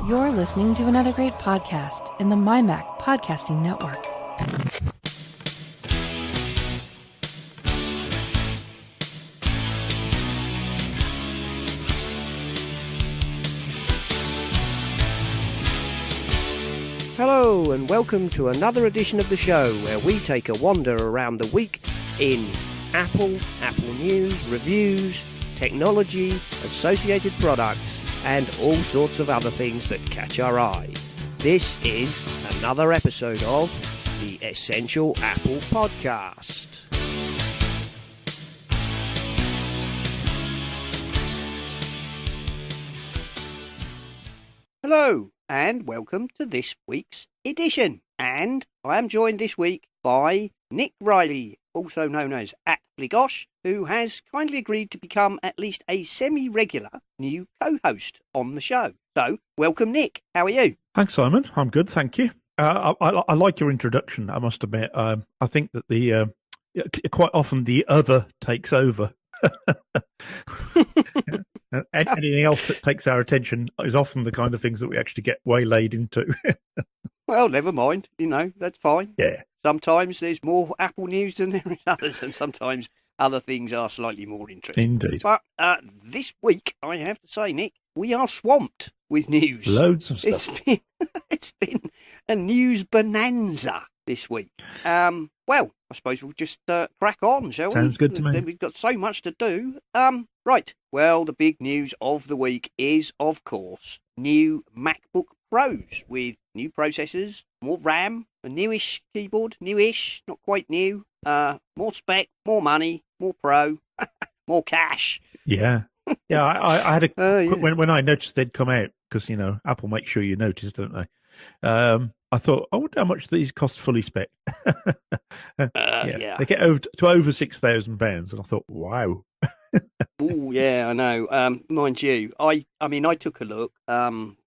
You're listening to another great podcast in the MyMac Podcasting Network. Hello and welcome to another edition of the show where we take a wander around the week in Apple news, reviews, technology, associated products, and all sorts of other things that catch our eye. This is another episode of the Essential Apple Podcast. Hello, and welcome to this week's edition. And I am joined this week by Nick Riley, also known as @Bligosh, who has kindly agreed to become at least a semi-regular new co-host on the show. So, welcome, Nick. How are you? Thanks, Simon. I'm good, thank you. I like your introduction, I must admit. I think that the quite often the other takes over. Anything else that takes our attention is often the kind of things that we actually get waylaid into. Well, never mind. You know, that's fine. Yeah. Sometimes there's more Apple news than there is others, and sometimes other things are slightly more interesting. Indeed. But this week, I have to say, Nick, we are swamped with news. Loads of stuff. It's been a news bonanza this week. Well, I suppose we'll just crack on, shall we? Sounds good to me. We've got so much to do. Right. Well, the big news of the week is, of course, new MacBook Pros with new processors, more RAM, a newish keyboard, newish, not quite new, more spec, more money, more Pro, more cash. Yeah. Yeah, I had when I noticed they'd come out, because, you know, Apple makes sure you notice, don't they? I thought, I wonder how much these cost fully spec. Yeah. They get over to over £6,000, and I thought, wow. Oh, yeah, I know. Mind you, I mean, I took a look.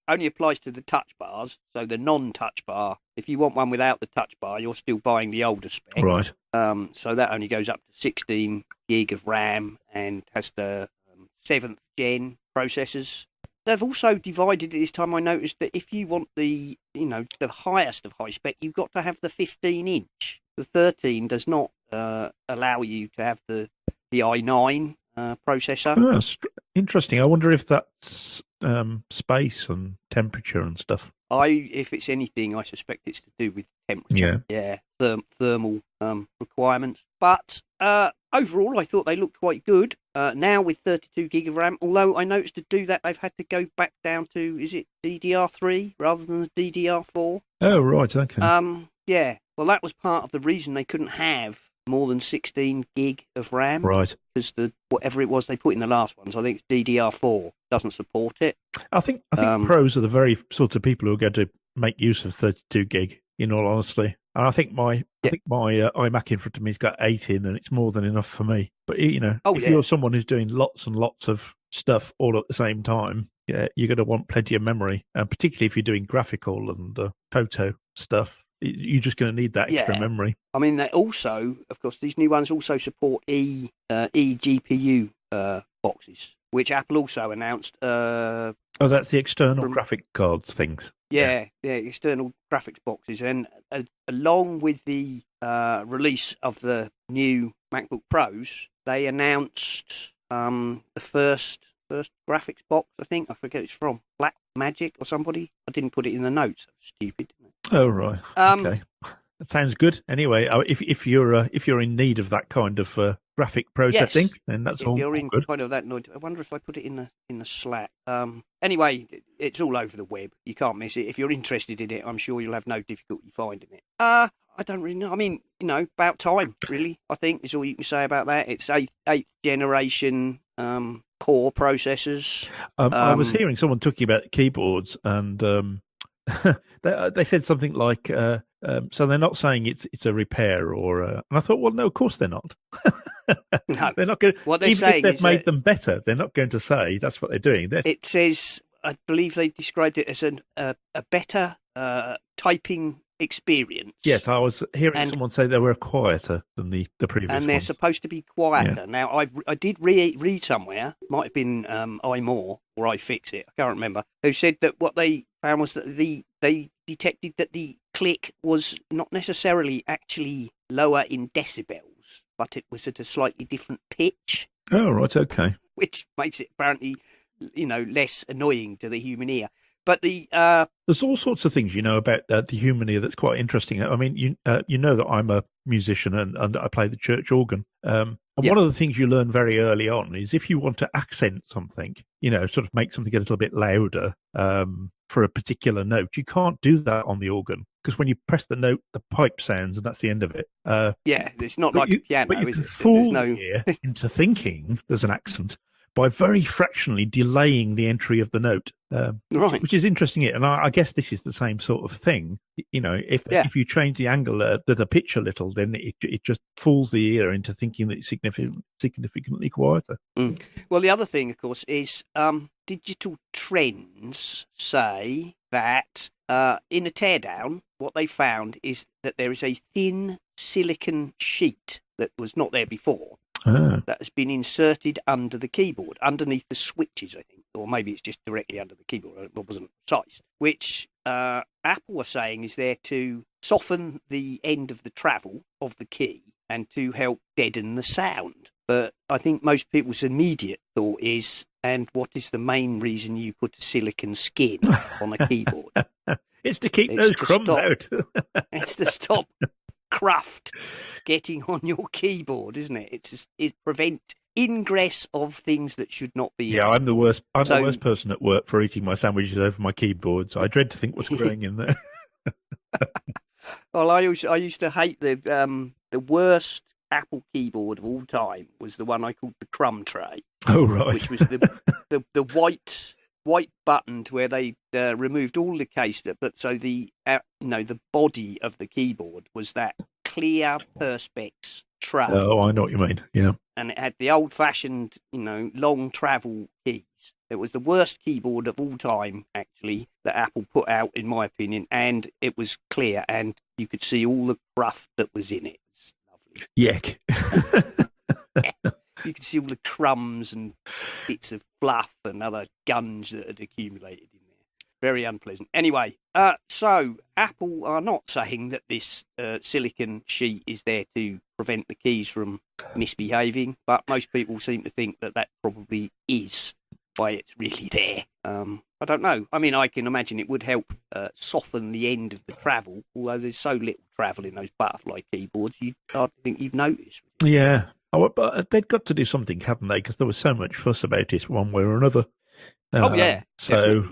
Only applies to the touch bars, so the non-touch bar. If you want one without the touch bar, you're still buying the older spec. Right. So that only goes up to 16 gig of RAM and has the 7th gen processors. They've also divided it this time. I noticed that if you want the highest of high spec, you've got to have the 15-inch. The 13 does not allow you to have the i9 processor. Oh, that's interesting. I wonder if that's space and temperature and stuff. If it's anything, I suspect it's to do with temperature. Yeah, thermal requirements. But overall, I thought they looked quite good. Now with 32 gig of RAM, although I noticed to do that, they've had to go back down to, is it DDR3 rather than the DDR4? Oh, right, okay. Yeah, well, that was part of the reason they couldn't have more than 16 gig of RAM. Right. Because whatever it was they put in the last ones, I think it's DDR4, doesn't support it. I think pros are the very sort of people who are going to make use of 32 gig, in all honesty. And I think my iMac in front of me's got 8 in, and it's more than enough for me. But, you know, if you're someone who's doing lots and lots of stuff all at the same time, yeah, you're going to want plenty of memory, and particularly if you're doing graphical and photo stuff. You're just going to need that extra memory. I mean, they also, of course, these new ones also support eGPU boxes, which Apple also announced. That's the external graphic cards things. Yeah, external graphics boxes. And along with the release of the new MacBook Pros, they announced the first graphics box, I think. I forget it's from Black Magic or somebody. I didn't put it in the notes. That was stupid. Oh, right. Okay. That sounds good. Anyway, if you're in need of that kind of graphic processing, then that's all good. If you're in kind of that noise, I wonder if I put it in the Slack. Anyway, it's all over the web. You can't miss it. If you're interested in it, I'm sure you'll have no difficulty finding it. I don't really know. I mean, you know, about time, really, I think is all you can say about that. It's eighth generation core processors. I was hearing someone talking about keyboards, and they said something like, so they're not saying it's a repair or, and I thought, well, no, of course they're not. No, they're not going. What they're even saying if they've made them better, they're not going to say that's what they're doing. It says, I believe they described it as a better typing experience. Yes, I was hearing someone say they were quieter than the previous and they're ones. supposed to be quieter. Yeah. Now, I did read somewhere, might have been iMore or iFixit, I can't remember, who said that what they found was that they detected that the click was not necessarily actually lower in decibels, but it was at a slightly different pitch. Oh, right, okay. Which makes it apparently, less annoying to the human ear. But there's all sorts of things about the human ear that's quite interesting. I mean, you know that I'm a musician and I play the church organ. And one of the things you learn very early on is if you want to accent something, sort of make something a little bit louder for a particular note, you can't do that on the organ because when you press the note, the pipe sounds and that's the end of it. It's not like a piano, but you is can it? Fool the ear into thinking there's an accent by very fractionally delaying the entry of the note, right? Which is interesting. And I guess this is the same sort of thing. If you change the angle, the pitch a little, then it just fools the ear into thinking that it's significantly quieter. Well, the other thing, of course, is digital trends say that in a teardown, what they found is that there is a thin silicon sheet that was not there before. That has been inserted under the keyboard, underneath the switches, I think, or maybe it's just directly under the keyboard. It wasn't precise. Which Apple was saying is there to soften the end of the travel of the key and to help deaden the sound. But I think most people's immediate thought is, and what is the main reason you put a silicon skin on a keyboard? It's to keep those crumbs out. It's to stop craft getting on your keyboard, isn't it? It's prevent ingress of things that should not be. Yeah, I'm the worst. I'm the worst person at work for eating my sandwiches over my keyboard. So I dread to think what's growing in there. Well, I used to hate the worst Apple keyboard of all time was the one I called the crumb tray. Oh right, which was the white button where they removed all the case, but so the body of the keyboard was that clear perspex tray. Oh, I know what you mean. Yeah, and it had the old-fashioned, long travel keys. It was the worst keyboard of all time, actually, that Apple put out, in my opinion, and it was clear, and you could see all the cruft that was in it. It was lovely. Yuck. You could see all the crumbs and bits of fluff and other gunge that had accumulated in there. Very unpleasant. Anyway, so Apple are not saying that this silicon sheet is there to prevent the keys from misbehaving, but most people seem to think that probably is why it's really there. I don't know. I mean, I can imagine it would help soften the end of the travel, although there's so little travel in those butterfly keyboards, I think you'd notice. Yeah. Oh, but they'd got to do something, hadn't they? Because there was so much fuss about it one way or another. Oh yeah. So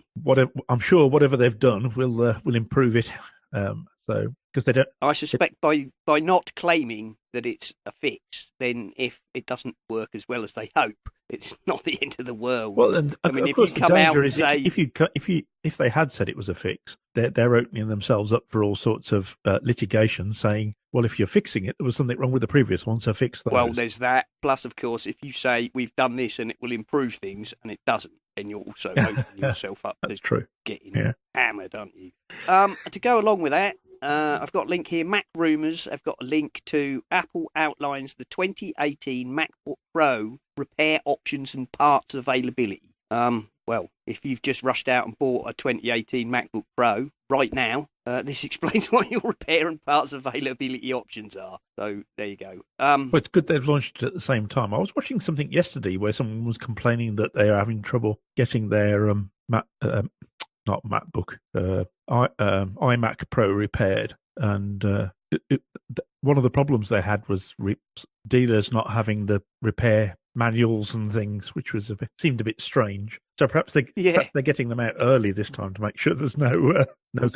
I'm sure whatever they've done will improve it. So because they don't. I suspect by not claiming that it's a fix, then if it doesn't work as well as they hope, it's not the end of the world. Well, and I mean, of if course, you come out and say if they had said it was a fix, they're opening themselves up for all sorts of litigation, saying, well, if you're fixing it, there was something wrong with the previous one, so fix those. Well, there's that. Plus, of course, if you say we've done this and it will improve things, and it doesn't, then you're also opening yourself up to getting hammered, aren't you? To go along with that, I've got a link here. Mac Rumors. I've got a link to Apple outlines the 2018 MacBook Pro repair options and parts availability. Well, if you've just rushed out and bought a 2018 MacBook Pro right now, this explains what your repair and parts availability options are. So there you go. Well, it's good they've launched it at the same time. I was watching something yesterday where someone was complaining that they are having trouble getting their not MacBook, iMac Pro repaired, and one of the problems they had was dealers not having the repair manuals and things, which was seemed a bit strange. So perhaps they're getting them out early this time to make sure there's no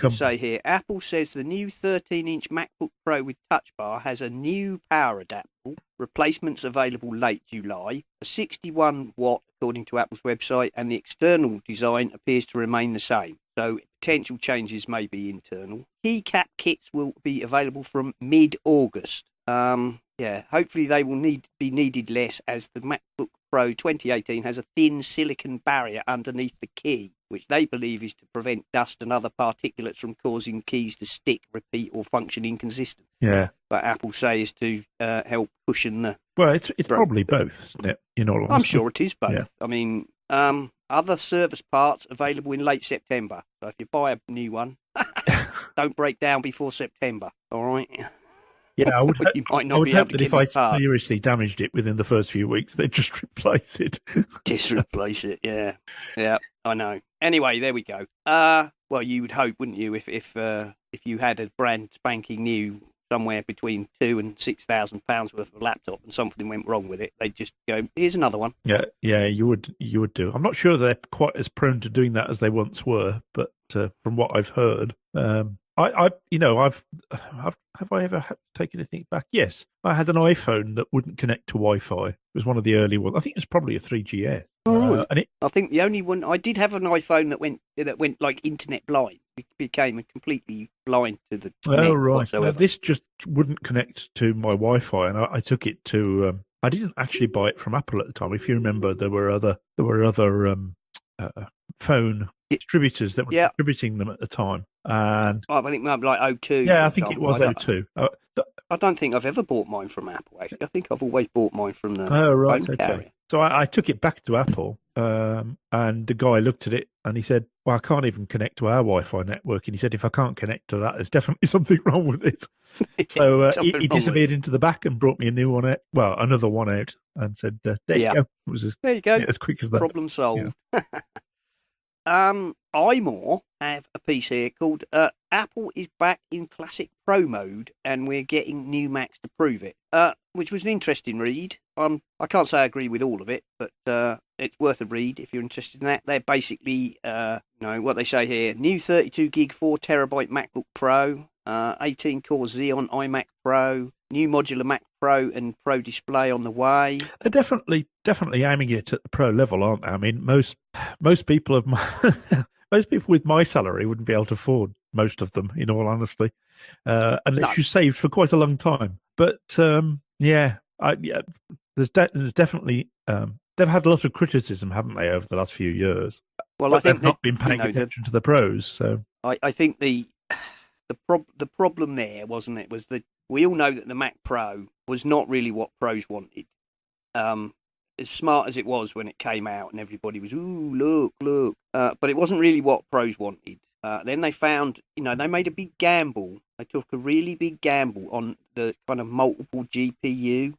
say here, Apple says the new 13-inch MacBook Pro with Touch Bar has a new power adapter. Replacements available late July. A 61 watt, according to Apple's website, and the external design appears to remain the same. So potential changes may be internal. Keycap kits will be available from mid-August. Hopefully they will be needed less, as the MacBook Pro 2018 has a thin silicon barrier underneath the key, which they believe is to prevent dust and other particulates from causing keys to stick, repeat, or function inconsistent. Yeah. But Apple say is to help cushion the... Well, it's probably both, isn't it? In all honesty. I'm sure it is both. Yeah. I mean, Other service parts available in late September. So if you buy a new one, don't break down before September. All right. Yeah, I would. You might not I would be able hope to that get if I any parts. seriously damaged it within the first few weeks, they'd just replace it. Just replace it. Yeah. I know. Anyway, there we go. Well, you would hope, wouldn't you, if you had a brand spanking new somewhere between £2,000 and £6,000 worth of laptop and something went wrong with it, they'd just go, here's another one. Yeah, you would do. I'm not sure they're quite as prone to doing that as they once were, but from what I've heard, have I ever had to take anything back? Yes, I had an iPhone that wouldn't connect to Wi-Fi. It was one of the early ones. I think it was probably a 3GS. I think the only one I did have an iPhone that went like internet blind. It became completely blind to the net whatsoever. This just wouldn't connect to my Wi-Fi, and I took it to. I didn't actually buy it from Apple at the time. If you remember, there were other phone distributors that were distributing them at the time. And I think maybe like O2. Yeah, I think it was O2. I don't think I've ever bought mine from Apple, actually. I think I've always bought mine from the phone carrier. So I took it back to Apple, and the guy looked at it and he said, well, I can't even connect to our Wi-Fi network. And he said, if I can't connect to that, there's definitely something wrong with it. So he disappeared into the back and brought me a new one out. Well, another one out, and said, there you go. It was there you go. As quick as that. Problem solved. Yeah. iMore have a piece here called Apple is back in classic pro mode and we're getting new Macs to prove it, which was an interesting read. I can't say I agree with all of it, but it's worth a read if you're interested in that. They're basically, what they say here, new 32 gig 4 terabyte MacBook Pro, 18 core Xeon iMac Pro, new modular Mac Pro and Pro display on the way. They're definitely aiming it at the pro level, aren't they? I mean, most people of most people with my salary wouldn't be able to afford most of them, in all honesty, unless you saved for quite a long time. But there's definitely they've had a lot of criticism, haven't they, over the last few years? Well, I think they've not been paying attention to the pros. So I think the problem there, wasn't it, was that we all know that the Mac Pro was not really what pros wanted. As smart as it was when it came out and everybody was, ooh, look. But it wasn't really what pros wanted. Then they found, they made a big gamble. They took a really big gamble on the kind of multiple GPU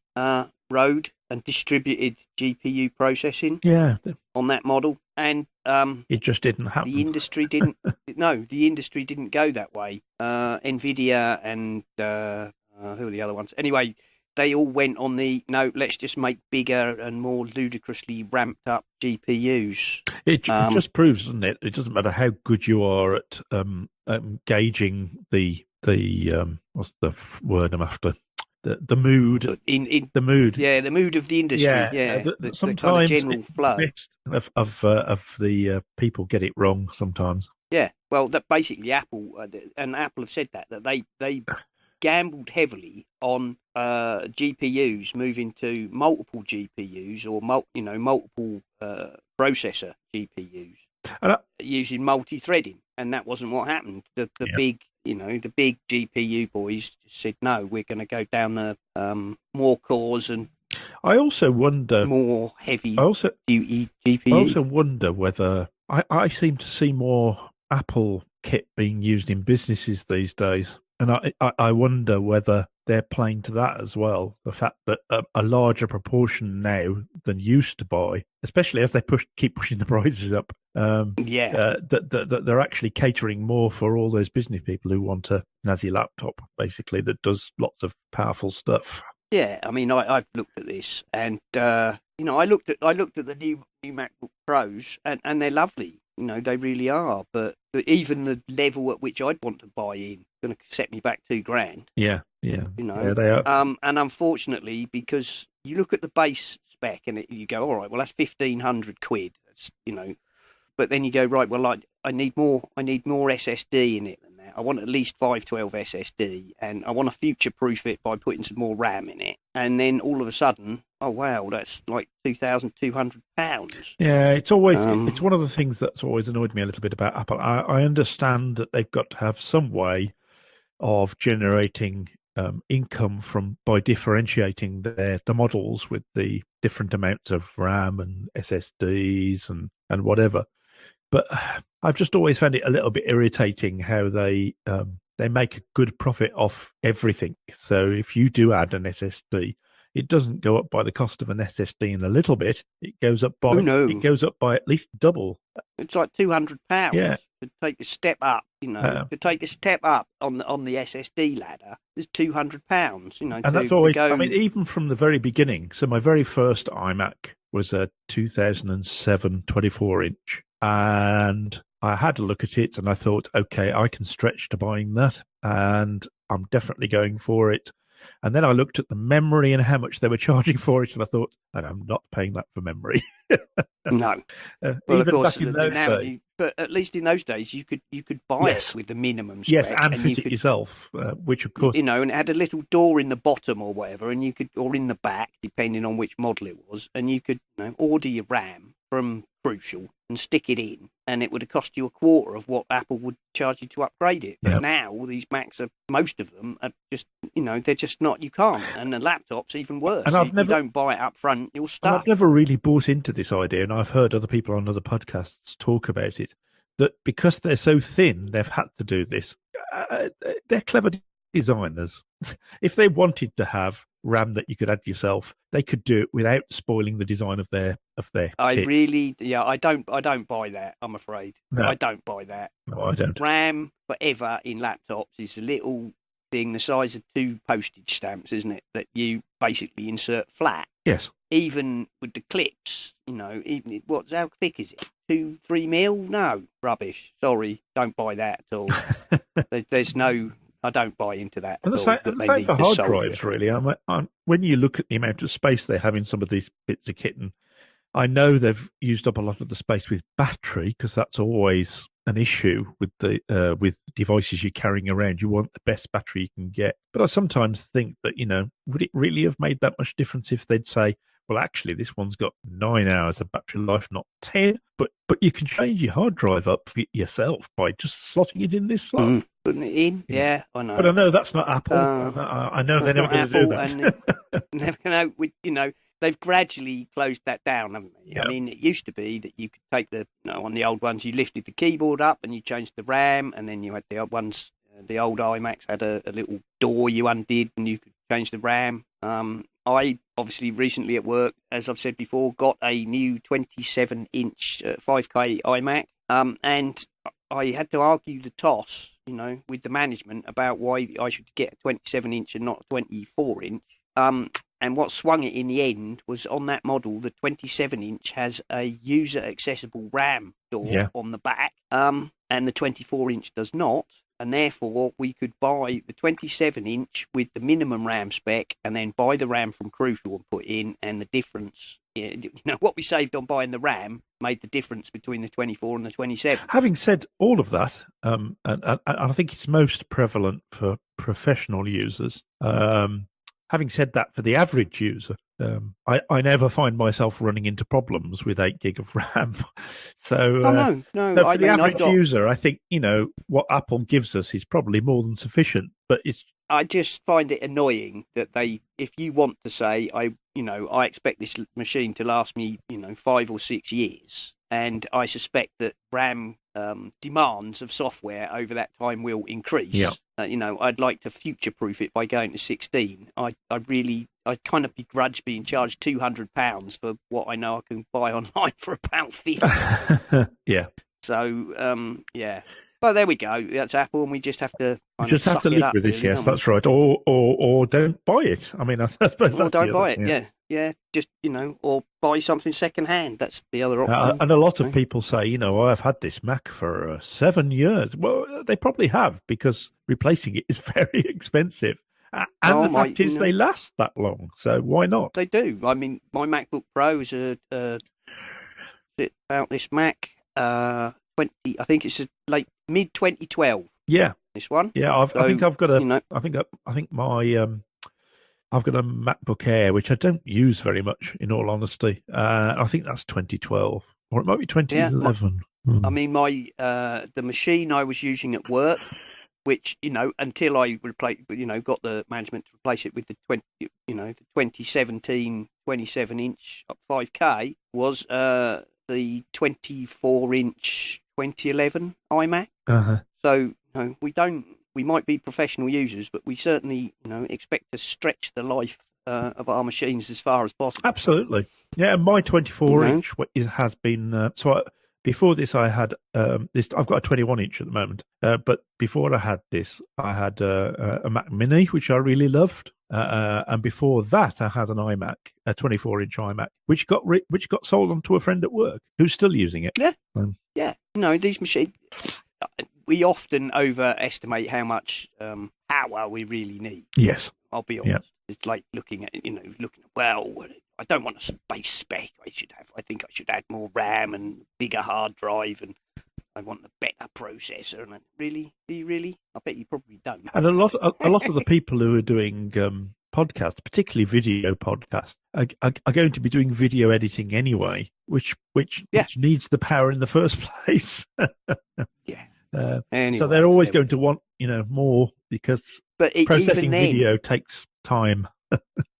road and distributed GPU processing on that model. And it just didn't happen. The industry didn't. The industry didn't go that way. Nvidia and who are the other ones? Anyway, they all went on let's just make bigger and more ludicrously ramped up GPUs. It just proves, doesn't it? It doesn't matter how good you are at gauging the what's the word I'm after? The mood, the mood. Yeah, the mood of the industry. The kind of general flow of the people get it wrong sometimes. Yeah, well, that basically Apple have said that they gambled heavily on GPUs moving to multiple GPUs or multiple processor GPUs using multi-threading, and that wasn't what happened. The big GPU boys just said, no, we're going to go down the more cores and I also wonder more heavy duty GPU. I also wonder whether I seem to see more Apple kit being used in businesses these days, and I wonder whether they're playing to that as well. The fact that a larger proportion now than used to buy, especially as they keep pushing the prices up, that they're actually catering more for all those business people who want a snazzy laptop, basically, that does lots of powerful stuff. Yeah, I mean, I've looked at this, and I looked at the new MacBook Pros, and they're lovely. They really are. But even the level at which I'd want to buy in going to set me back $2,000. Yeah. Yeah, they are. And unfortunately, because you look at the base spec and you go, all right, well, that's £1,500. That's, but then you go, right, well, I need more SSD in it than that. I want at least 512 SSD, and I want to future-proof it by putting some more RAM in it. And then all of a sudden, oh wow, that's like £2,200. Yeah, it's always it's one of the things that's always annoyed me a little bit about Apple. I understand that they've got to have some way of generating income by differentiating the models with the different amounts of RAM and SSDs and whatever. But I've just always found it a little bit irritating how they make a good profit off everything. So if you do add an SSD, it doesn't go up by the cost of an SSD in a little bit. It goes up by it goes up by at least double. It's like £200 Yeah. to take a step up. To take a step up on the SSD ladder is £200. And that's always. I mean, even from the very beginning. So my very first iMac was a 2007 24-inch, and I had a look at it, and I thought, okay, I can stretch to buying that, and I'm definitely going for it. And then I looked at the memory and how much they were charging for it, and I thought, and I'm not paying that for memory. No. Well, even of course, back in those days. But at least in those days, you could buy it with the minimum spec. Yes, and fit it yourself, which of course... and it had a little door in the bottom or whatever, and you could, or in the back, depending on which model it was, and you could order your RAM from Crucial and stick it in, and it would have cost you a quarter of what Apple would charge you to upgrade it. But now these Macs most of them are just, they're just not. You can't, and the laptop's even worse. And if you don't buy it up front, you're stuck. I've never really bought into this idea, and I've heard other people on other podcasts talk about it. That because they're so thin, they've had to do this. They're clever designers. If they wanted to have RAM that you could add yourself, they could do it without spoiling the design of their kit. I don't buy that, I'm afraid. No. I don't buy that. No, I don't. RAM forever in laptops is a little thing the size of 2 postage stamps, isn't it? That you basically insert flat. Yes. Even with the clips, how thick is it? 2-3 mil? No, rubbish. Sorry, don't buy that at all. There's no. I don't buy into that. And the same for hard drives, really. When you look at the amount of space they have in some of these bits of kit, and I know they've used up a lot of the space with battery, because that's always an issue with with devices you're carrying around. You want the best battery you can get. But I sometimes think that, would it really have made that much difference if they'd say, well, actually, this one's got 9 hours of battery life, not 10. But you can change your hard drive up yourself by just slotting it in this slot. Putting it in, yeah, I know. But I know that's not Apple. I know they're never going to do that. And never going to, they've gradually closed that down, haven't they? Yep. I mean, it used to be that you could take on the old ones, you lifted the keyboard up and you changed the RAM, and then you had the old ones. The old iMacs had a little door you undid and you could change the RAM. I obviously recently at work, as I've said before, got a new 27-inch 5K iMac, and I had to argue the toss, with the management about why I should get a 27-inch and not a 24-inch. And what swung it in the end was on that model, the 27-inch has a user-accessible RAM door on the back, and the 24-inch does not. And therefore, we could buy the 27-inch with the minimum RAM spec and then buy the RAM from Crucial and put in, and the difference, what we saved on buying the RAM made the difference between the 24 and the 27. Having said all of that, and I think it's most prevalent for professional users, having said that, for the average user, I never find myself running into problems with 8 gig of RAM. So, no. So for the average user, I think, what Apple gives us is probably more than sufficient. But I just find it annoying that if you want to say, I expect this machine to last me, 5 or 6 years, and I suspect that RAM demands of software over that time will increase. Yeah. I'd like to future-proof it by going to 16. I kind of begrudge being charged £200 for what I know I can buy online for about £50. Yeah. So, yeah. But there we go. That's Apple, and we just have to live with this. Yes, that's right. Or don't buy it. I mean, I suppose. Or don't buy it. Yeah. Just or buy something second hand. That's the other option. And a lot of people say, I've had this Mac for 7 years. Well, they probably have, because replacing it is very expensive. And the fact is, they last that long. So why not? They do. I mean, my MacBook Pro is about this Mac. I think it's mid 2012. Yeah, this one. Yeah, I think I've got a. I think my I've got a MacBook Air, which I don't use very much, in all honesty. I think that's 2012, or it might be 2011. I mean, the machine I was using at work which, until I got the management to replace it with the 2017 27-inch up 5K, was the 24-inch 2011 iMac. So we might be professional users, but we certainly expect to stretch the life of our machines as far as possible. Absolutely. Yeah, my 24-inch has been before this, I had this. I've got a 21-inch at the moment, but before I had this, I had a Mac Mini, which I really loved, and before that, I had an iMac, a 24-inch iMac, which got sold on to a friend at work who's still using it. Yeah, these machines. We often overestimate how much power we really need. Yes, I'll be honest. Yeah. It's like looking at well, I don't want a space spec. I think I should add more RAM and bigger hard drive, and I want a better processor. And really, I bet you probably don't. And a lot of the people who are doing podcasts, particularly video podcasts, are going to be doing video editing anyway, which needs the power in the first place. Yeah. Anyway, so they're always going to want more, because processing video takes time.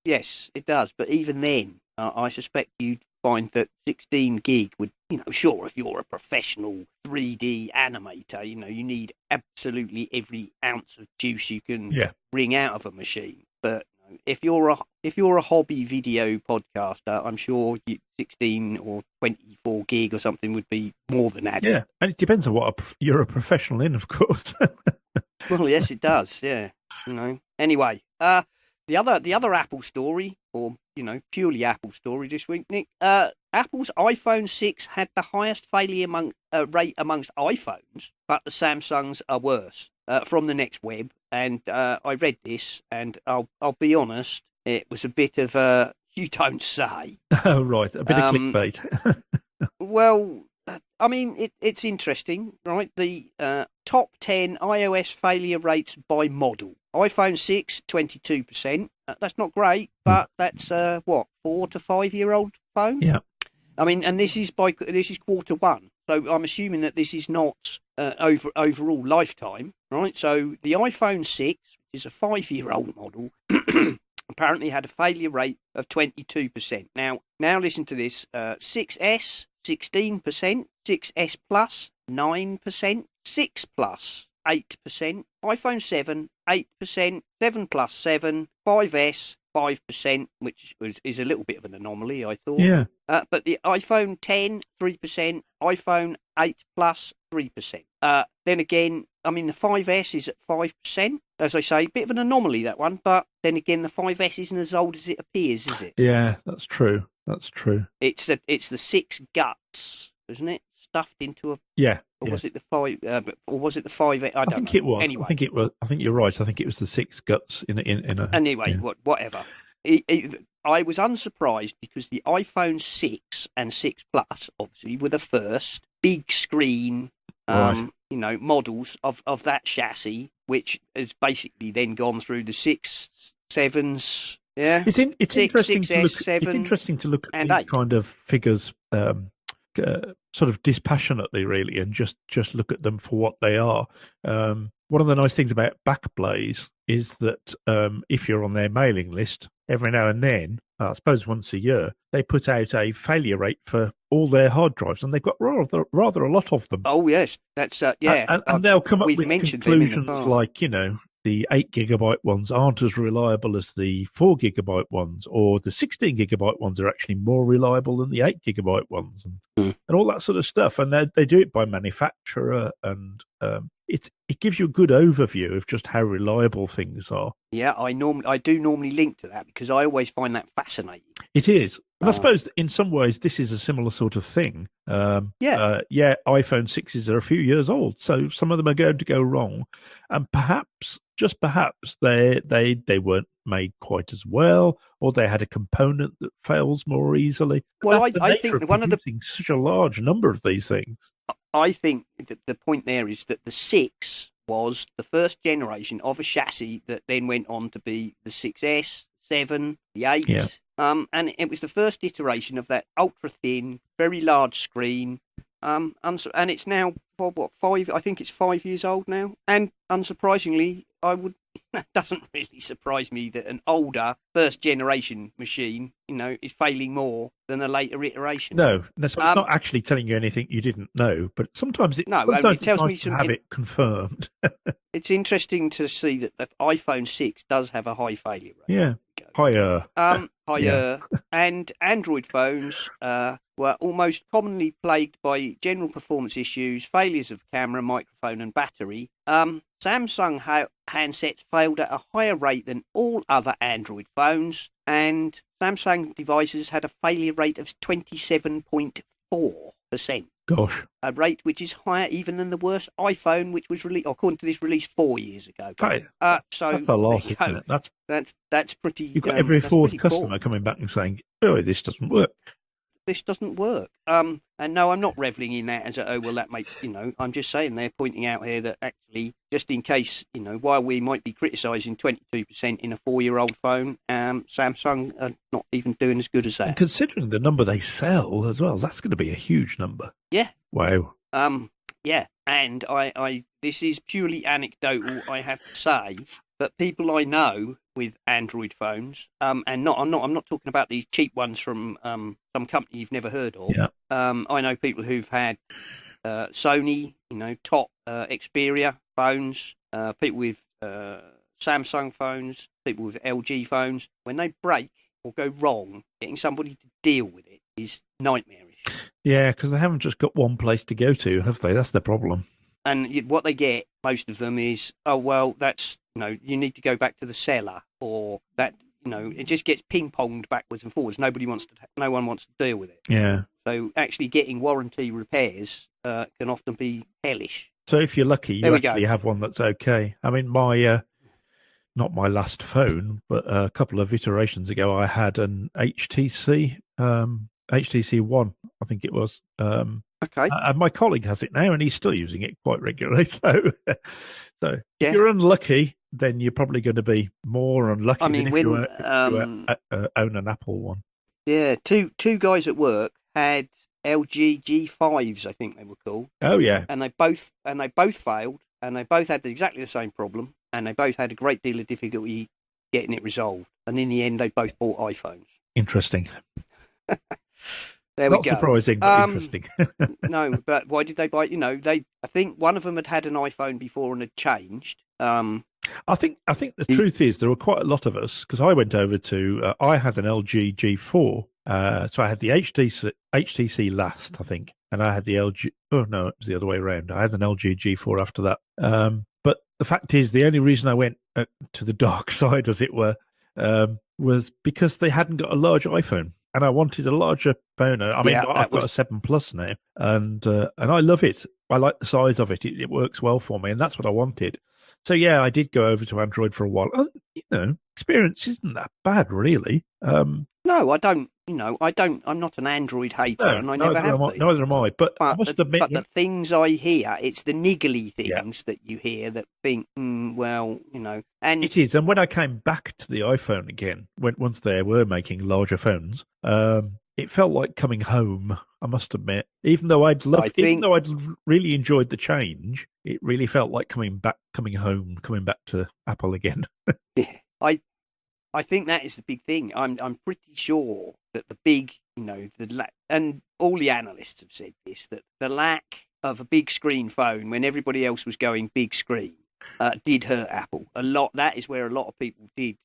Yes, it does. But even then, I suspect you'd find that 16 gig would, sure, if you're a professional 3D animator, you need absolutely every ounce of juice you can wring out of a machine. But if you're a hobby video podcaster, I'm sure 16 or 24 gig or something would be more than adequate. Yeah, and it depends on what you're a professional in, of course. Well, yes, it does. Yeah, Anyway, the other Apple story, or purely Apple story this week, Nick. Apple's iPhone 6 had the highest failure rate amongst iPhones, but the Samsungs are worse. From the Next Web, and I read this, and I'll be honest, it was a bit of a you don't say. Oh, right, a bit of clickbait. Well, I mean, it's interesting, right? The top 10 iOS failure rates by model. iPhone 6, 22%. That's not great, but that's 4 to 5 year old phone. Yeah. I mean, and this is quarter one, so I'm assuming that this is not overall lifetime, right? So the iPhone 6, which is a 5-year-old model, apparently had a failure rate of 22%. Now listen to this: 6S 16%, 6S Plus 9%, 6 Plus 8%, iPhone 7 8%, 7 Plus 7, 5S 5%, which is a little bit of an anomaly, I thought. Yeah. But the iPhone 10, 3%, iPhone 8 Plus, 3%. Then again, I mean, the 5S is at 5%. As I say, a bit of an anomaly, that one. But then again, the 5S isn't as old as it appears, is it? Yeah, that's true. That's true. It's the 6 guts, isn't it? Stuffed into a... Yeah. Or was it the 5? Or was it the 5? I don't know. It was. Anyway. I think it was. I think you're right. I think it was the 6 guts in a. Anyway, whatever. I was unsurprised because the iPhone 6 and 6 Plus, obviously, were the first big screen, models of that chassis, which has basically then gone through the 6, 7s. Yeah, it's interesting 6S, to look. 7, it's interesting to look at these 8. kind of figures, sort of dispassionately, really, and just look at them for what they are. One of the nice things about Backblaze is that if you're on their mailing list, every now and then, I suppose once a year, they put out a failure rate for all their hard drives, and they've got rather a lot of them. Oh yes, that's and they'll come up with conclusions like the 8 gigabyte ones aren't as reliable as the 4 gigabyte ones, or the 16 gigabyte ones are actually more reliable than the 8 gigabyte ones, and all that sort of stuff. And they do it by manufacturer, and it gives you a good overview of just how reliable things are. Yeah, I do normally link to that because I always find that fascinating. It is. And I suppose in some ways this is a similar sort of thing. iPhone 6s are a few years old, so some of them are going to go wrong, and perhaps, just perhaps, they weren't made quite as well, or they had a component that fails more easily. Well, I think one of such a large number of these things. I think that the point there is that the 6 was the first generation of a chassis that then went on to be the 6S, 7, the 8. Yeah. And it was the first iteration of that ultra-thin, very large screen. And it's now what, 5? I think it's 5 years old now. And unsurprisingly, that doesn't really surprise me that an older first generation machine, is failing more than a later iteration. No, so it's not actually telling you anything you didn't know, but sometimes it tells me to have it confirmed. It's interesting to see that the iPhone 6 does have a high failure rate. Yeah, higher. Yeah. And Android phones were almost commonly plagued by general performance issues, failures of camera, microphone, and battery. Samsung handsets failed at a higher rate than all other Android phones, and Samsung devices had a failure rate of 27.4%. Gosh. A rate which is higher even than the worst iPhone, which was released, according to this, released 4 years ago. Right. So that's a lot, isn't it? That's pretty. You've got every fourth customer coming back and saying, "Oh, this doesn't work. This doesn't work." And no, I'm not reveling in that as that makes, I'm just saying they're pointing out here that actually, just in case, while we might be criticising 22% in a 4-year-old phone, Samsung are not even doing as good as that. And considering the number they sell as well, that's going to be a huge number. Yeah. Wow. Yeah. And this is purely anecdotal, I have to say, but people I know with Android phones, and I'm not talking about these cheap ones from some company you've never heard of. Yeah. I know people who've had Sony, top Xperia phones, people with Samsung phones, people with LG phones. When they break or go wrong, getting somebody to deal with it is nightmarish. Yeah, because they haven't just got one place to go to, have they? That's the problem. And what they get, most of them, is, oh, well, that's, you need to go back to the seller, or that, it just gets ping-ponged backwards and forwards. No one wants to deal with it. Yeah. So actually getting warranty repairs can often be hellish. So if you're lucky, you actually have one that's okay. I mean, not my last phone, but a couple of iterations ago, I had an HTC One, I think it was. Okay. And my colleague has it now, and he's still using it quite regularly. So yeah. If you're unlucky, then you're probably going to be more unlucky than if you own an Apple one. Yeah, two guys at work had LG G5s, I think they were called. Oh yeah. And they both failed, and they both had exactly the same problem, and they both had a great deal of difficulty getting it resolved. And in the end, they both bought iPhones. Interesting. There we Not go. surprising, but interesting. No, but why did they buy? I think one of them had an iPhone before and had changed. I think the truth is there were quite a lot of us, because I went over to I had an LG G4, so I had the HTC last, I think, and I had the LG. Oh no, it was the other way around. I had an LG G4 after that. But the fact is, the only reason I went to the dark side, as it were, was because they hadn't got a large iPhone. And I wanted a larger phone. I mean, I've got a 7 Plus now, and I love it. I like the size of it. It works well for me, and that's what I wanted. So yeah, I did go over to Android for a while. Experience isn't that bad, really. No, I don't. I'm not an Android hater, and I never have been. Neither am I. But I must admit, but the things I hear, it's the niggly things that you hear that think, and it is. And when I came back to the iPhone again, once they were making larger phones, it felt like coming home. I must admit, even though I'd really enjoyed the change, it really felt like coming home, coming back to Apple again. Yeah, I think that is the big thing. I'm pretty sure that the big, and all the analysts have said this, that the lack of a big screen phone when everybody else was going big screen did hurt Apple a lot. That is where a lot of people did,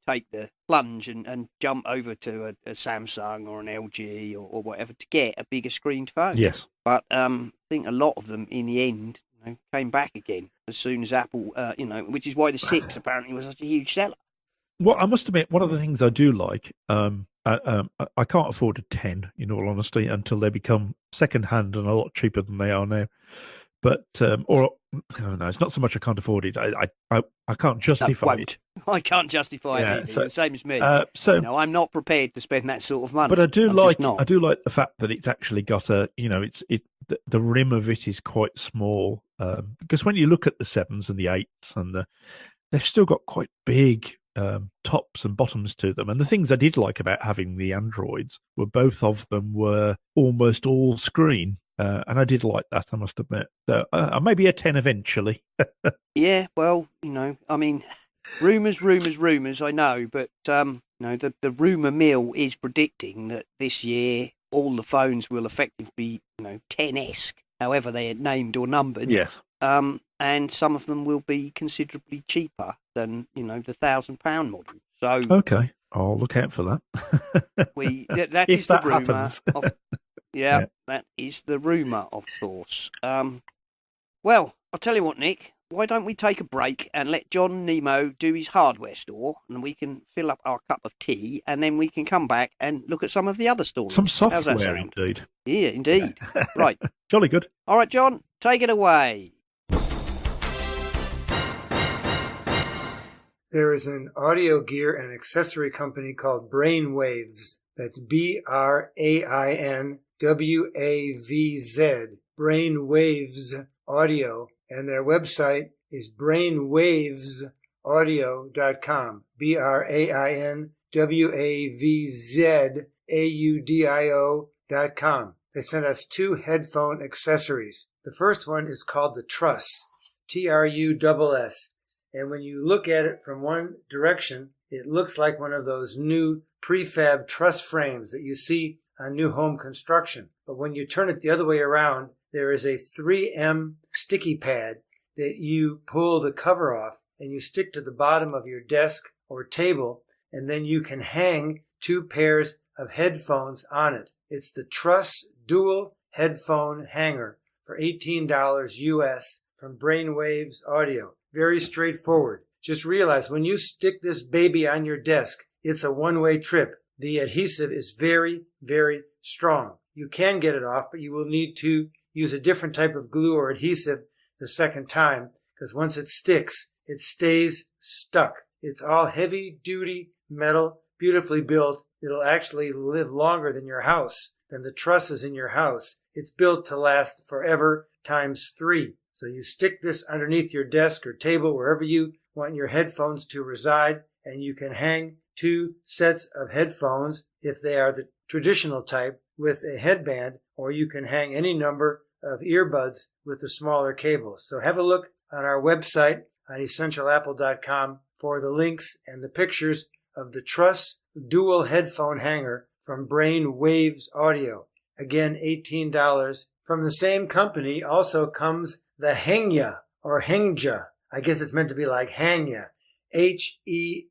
take the plunge and jump over to a Samsung or an LG or whatever to get a bigger screened phone. Yes. But I think a lot of them in the end, came back again as soon as Apple, which is why the 6 apparently was such a huge seller. Well, I must admit, one of the things I do like, I can't afford a 10, in all honesty, until they become second-hand and a lot cheaper than they are now. But, no, it's not so much I can't afford it. I can't justify it. I can't justify it either. The same as me. I'm not prepared to spend that sort of money. But I do like the fact that it's actually got the rim of it is quite small. Because when you look at the 7s and the 8s and they've still got quite big tops and bottoms to them. And the things I did like about having the Androids were both of them were almost all screen. And I did like that, I must admit. So maybe a 10 eventually. Yeah, well, I mean, rumours, I know, but, the rumour mill is predicting that this year all the phones will effectively be, 10-esque, however they are named or numbered. Yes. And some of them will be considerably cheaper than, the £1,000 model. So okay, I'll look out for that. That is the rumour. Yeah, that is the rumour, of course. Well, I'll tell you what, Nick. Why don't we take a break and let John Nemo do his hardware store, and we can fill up our cup of tea, and then we can come back and look at some of the other stories. Some software, how's that sound? indeed. Yeah, indeed. Yeah. Right. Jolly good. All right, John, take it away. There is an audio gear and accessory company called Brainwaves. That's BrainWavz, Brainwaves Audio, and their website is brainwavsaudio.com, BrainWavzaudio.com. They sent us 2 headphone accessories. The first one is called the Truss, Truss. And when you look at it from one direction, it looks like one of those new prefab truss frames that you see on new home construction. But when you turn it the other way around, there is a 3M sticky pad that you pull the cover off and you stick to the bottom of your desk or table, and then you can hang 2 pairs of headphones on it. It's the Truss Dual Headphone Hanger for $18 US from Brainwaves Audio. Very straightforward. Just realize when you stick this baby on your desk, it's a one-way trip. The adhesive is very, very strong. You can get it off, but you will need to use a different type of glue or adhesive the second time, because once it sticks, it stays stuck. It's all heavy-duty metal, beautifully built. It'll actually live longer than your house, than the trusses in your house. It's built to last forever times 3. So you stick this underneath your desk or table, wherever you want your headphones to reside, and you can hang 2 sets of headphones if they are the traditional type with a headband, or you can hang any number of earbuds with the smaller cables. So have a look on our website on essentialapple.com for the links and the pictures of the Truss Dual Headphone Hanger from Brainwaves Audio. Again, $18. From the same company also comes the Hengja, or Hengja. I guess it's meant to be like Hanya. Hengja,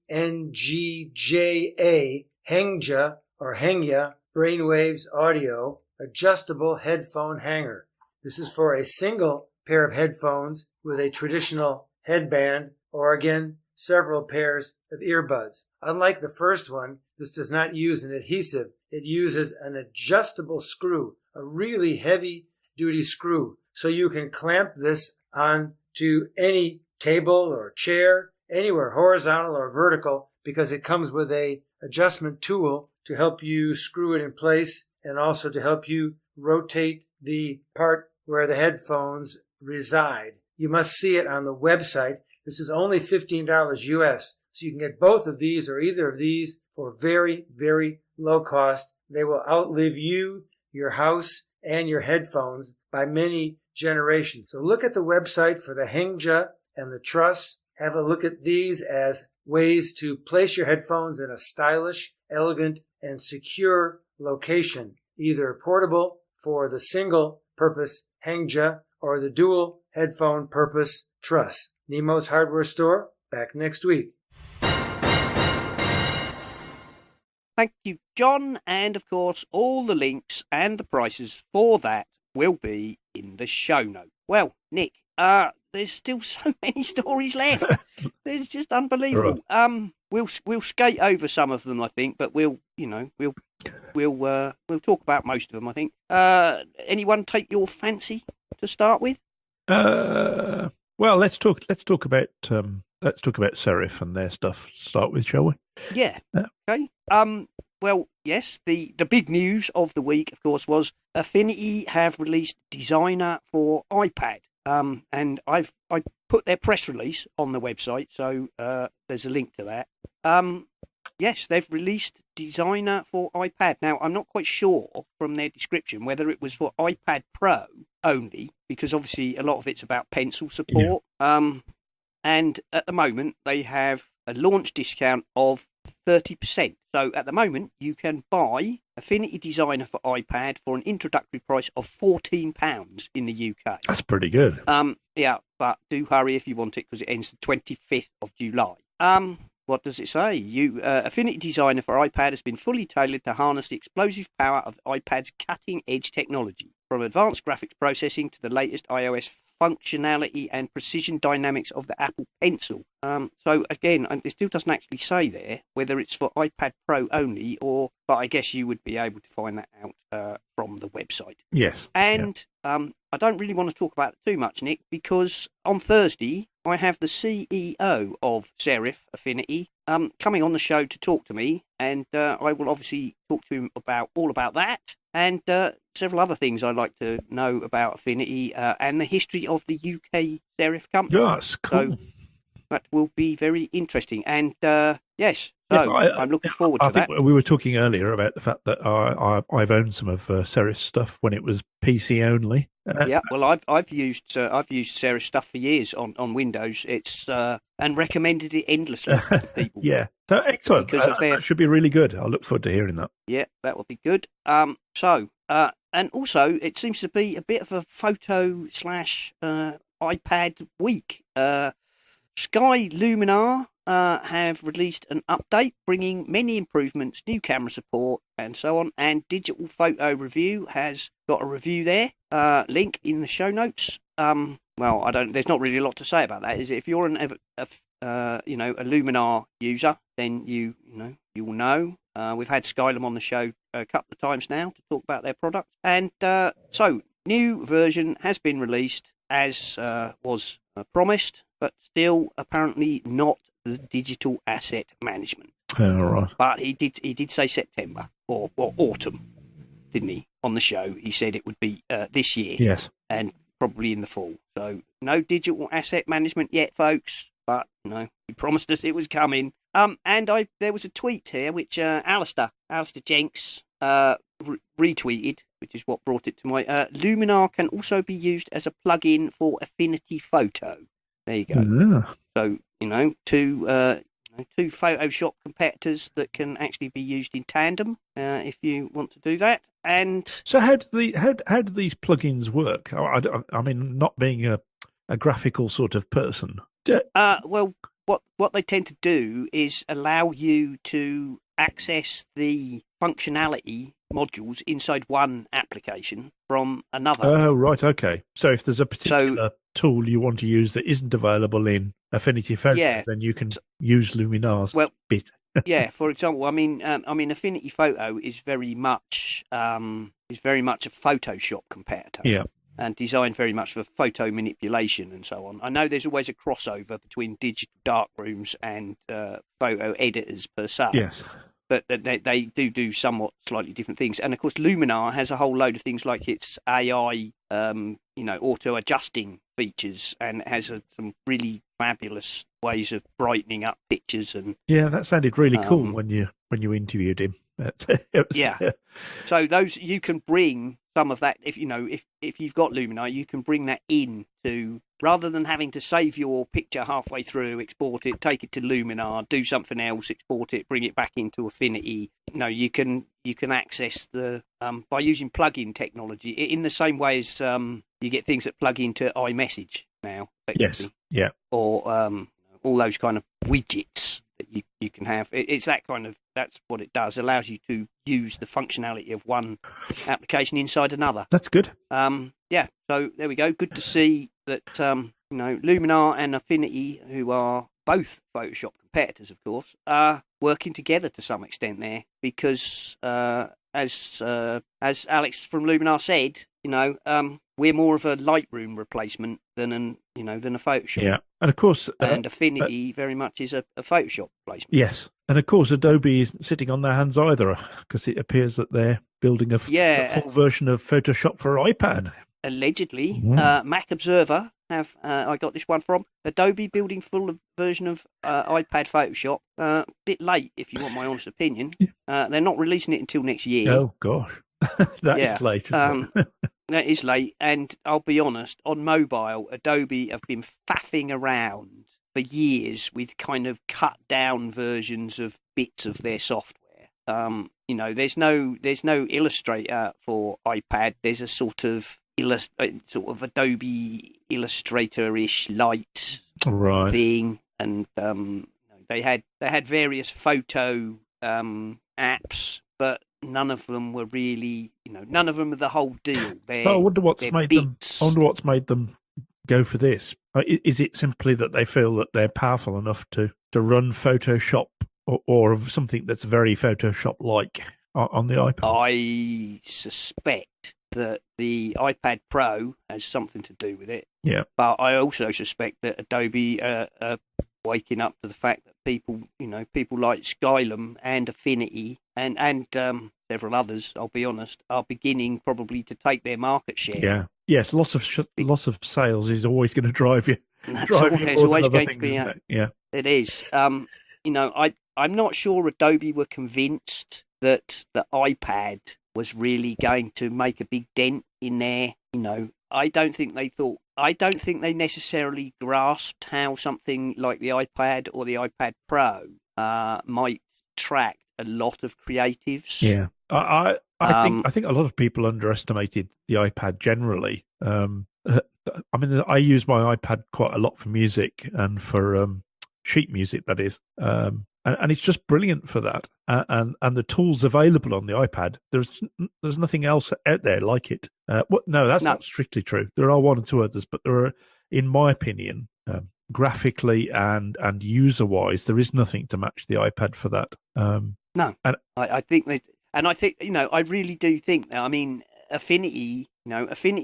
Hengja, or Hengja, Brainwaves Audio, adjustable headphone hanger. This is for a single pair of headphones with a traditional headband, or again, several pairs of earbuds. Unlike the first one, this does not use an adhesive. It uses an adjustable screw, a really heavy-duty screw. So you can clamp this onto any table or chair, anywhere, horizontal or vertical, because it comes with a adjustment tool to help you screw it in place and also to help you rotate the part where the headphones reside. You must see it on the website. This is only $15 US, so you can get both of these or either of these for very, very low cost. They will outlive you, your house, and your headphones by many generations. So look at the website for the Hengja and the Truss. Have a look at these as ways to place your headphones in a stylish, elegant, and secure location, either portable for the single-purpose Hengja or the dual headphone purpose Truss. Nemo's Hardware Store, back next week. Thank you, John. And of course, all the links and the prices for that will be in the show notes. Well, Nick, there's still so many stories left. It's just unbelievable. Right. We'll skate over some of them, I think, but we'll talk about most of them, I think. Anyone take your fancy to start with? Well, let's talk about Serif and their stuff to start with, shall we? Yeah. Okay. Well, yes, the big news of the week, of course, was Affinity have released Designer for iPad. and I put their press release on the website, so there's a link to that. Yes, they've released Designer for iPad. Now, I'm not quite sure from their description whether it was for iPad Pro only, because obviously a lot of it's about pencil support. Yeah. And at the moment, they have a launch discount of 30%. So at the moment, you can buy Affinity Designer for iPad for an introductory price of £14 in the UK. That's pretty good. Yeah, but do hurry if you want it, because it ends the 25th of July. What does it say? Affinity Designer for iPad has been fully tailored to harness the explosive power of iPad's cutting-edge technology, from advanced graphics processing to the latest iOS functionality and precision dynamics of the Apple Pencil. So again, it still doesn't actually say there whether it's for iPad Pro only, but I guess you would be able to find that out from the website. Yes. And I don't really want to talk about it too much, Nick, because on Thursday I have the CEO of Serif Affinity coming on the show to talk to me, and I will obviously talk to him all about that and several other things I'd like to know about Affinity and the history of the UK Serif company. Yes, cool. So that will be very interesting. And yes, so I'm looking forward to that. We were talking earlier about the fact that I've owned some of Serif's stuff when it was PC only. Yeah, well, I've used Serif stuff for years on Windows. It's and recommended it endlessly to people. Yeah, so excellent. Because that should be really good. I look forward to hearing that. Yeah, that will be good. And also, it seems to be a bit of a photo / iPad week. Sky Luminar have released an update bringing many improvements, new camera support, and so on. And Digital Photo Review has got a review there. Link in the show notes. Well, there's not really a lot to say about that, is it? If you're a Luminar user, then you will know. We've had Skylum on the show a couple of times now to talk about their product. And so, new version has been released as was promised, but still apparently not the digital asset management. Oh, right. But he did say September or autumn, didn't he? On the show, he said it would be this year. Yes. And probably in the fall. So no digital asset management yet, folks. But he promised us it was coming. And there was a tweet here which Alistair Jenks retweeted, which is what brought it to my. Luminar can also be used as a plug-in for Affinity Photo. There you go. Yeah. So two Photoshop competitors that can actually be used in tandem if you want to do that. And so, how do these plugins work? I mean, not being a graphical sort of person. Well, what they tend to do is allow you to access the functionality modules inside one application from another. Oh, right, okay. So if there's a particular tool you want to use that isn't available in Affinity Photo, then you can use Luminar's bit. Yeah, for example, I mean, Affinity Photo is very much a Photoshop competitor. Yeah. And designed very much for photo manipulation and so on. I know there's always a crossover between digital darkrooms and photo editors per se. Yes. But they do somewhat slightly different things. And, of course, Luminar has a whole load of things like its AI, auto-adjusting features, and it has some really fabulous ways of brightening up pictures. And yeah, that sounded really cool when you interviewed him. Yeah. So those, you can bring some of that, if you've got Luminar, you can bring that in to, rather than having to save your picture halfway through, export it, take it to Luminar, do something else, export it, bring it back into Affinity. You can access the by using plug-in technology in the same way as you get things that plug into iMessage now. Yes. Yeah. Or all those kind of widgets that you can have. It's that's what it does. Allows you to use the functionality of one application inside another. That's good. Yeah. So there we go. Good to see that Luminar and Affinity, who are both Photoshop competitors, of course, are working together to some extent there, because as Alex from Luminar said, we're more of a Lightroom replacement than a Photoshop. Yeah, and of course, and Affinity very much is a Photoshop replacement. Yes, and of course, Adobe isn't sitting on their hands either, because it appears that they're building a full version of Photoshop for iPad. Allegedly, Mac Observer have I got this one from Adobe building full version of iPad Photoshop. Bit late, if you want my honest opinion. They're not releasing it until next year. Oh gosh, that is late. Isn't it? That is late, and I'll be honest. On mobile, Adobe have been faffing around for years with kind of cut down versions of bits of their software. There's no Illustrator for iPad. There's a sort of Adobe Illustrator-ish light thing, and they had various photo apps, but none of them were really, none of them are the whole deal. I wonder what's made them go for this. Is it simply that they feel that they're powerful enough to run Photoshop or something that's very Photoshop-like on the iPad? I suspect that the iPad Pro has something to do with it. Yeah. But I also suspect that Adobe are waking up to the fact that people like Skylum and Affinity and several others, I'll be honest, are beginning probably to take their market share. Yeah. Yes, lots of sales is always going to drive you. It's always going to be. Yeah. It is. I'm not sure Adobe were convinced that the iPad was really going to make a big dent in their, I don't think they necessarily grasped how something like the iPad or the iPad Pro might attract a lot of creatives. Yeah. I think a lot of people underestimated the iPad generally. I use my iPad quite a lot for music and for sheet music, that is. And it's just brilliant for that. And the tools available on the iPad, there's nothing else out there like it. That's not strictly true. There are one or two others, but there are, in my opinion, graphically and user-wise, there is nothing to match the iPad for that. I think I really do think that. I mean, Affinity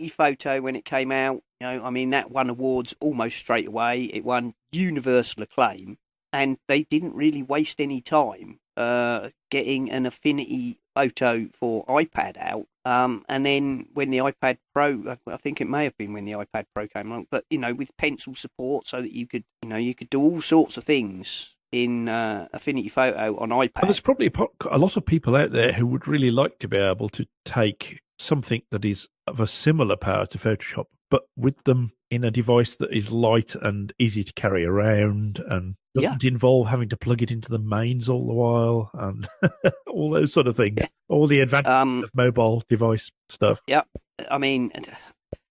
Photo, when it came out, that won awards almost straight away. It won universal acclaim. And they didn't really waste any time getting an Affinity Photo for iPad out. And then when the iPad Pro, I think it may have been when the iPad Pro came along, but with pencil support, so that you could do all sorts of things in Affinity Photo on iPad. Well, there's probably a lot of people out there who would really like to be able to take something that is of a similar power to Photoshop, but with them in a device that is light and easy to carry around and doesn't involve having to plug it into the mains all the while and all those sort of things. All the advantages of mobile device stuff. Yeah. I mean,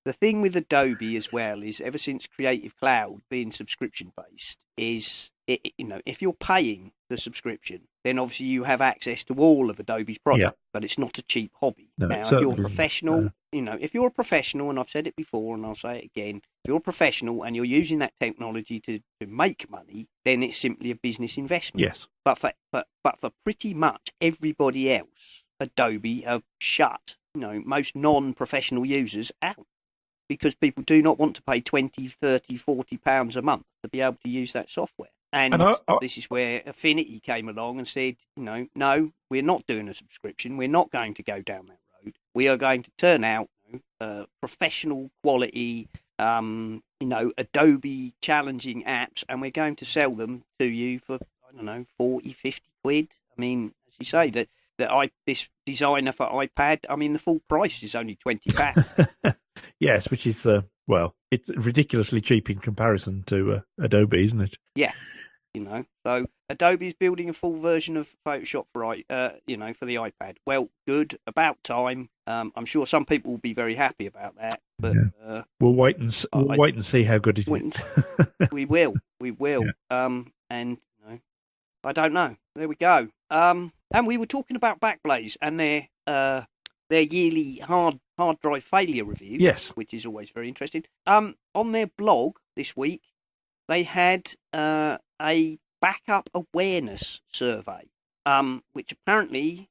the thing with Adobe as well is ever since Creative Cloud being subscription-based is, if you're paying the subscription, then obviously you have access to all of Adobe's products, but it's not a cheap hobby. No, now, if you're a professional, if you're a professional, and I've said it before and I'll say it again, if you're a professional and you're using that technology to make money, then it's simply a business investment. Yes. But for pretty much everybody else, Adobe have shut, most non-professional users out, because people do not want to pay 20, 30, 40 pounds a month to be able to use that software. And this is where Affinity came along and said, no, we're not doing a subscription. We're not going to go down that road. We are going to turn out professional quality, Adobe challenging apps, and we're going to sell them to you for, 40, 50 quid. I mean, as you say, this designer for iPad, the full price is only £20. Yes, which is, it's ridiculously cheap in comparison to Adobe, isn't it? Yeah. So Adobe is building a full version of Photoshop for for the iPad. Well, good, about time. I'm sure some people will be very happy about that, but we'll wait and see how good it is. We will. Yeah. And I don't know. There we go. And we were talking about Backblaze and their yearly hard drive failure review. Yes, which is always very interesting. On their blog this week, they had a backup awareness survey, which apparently,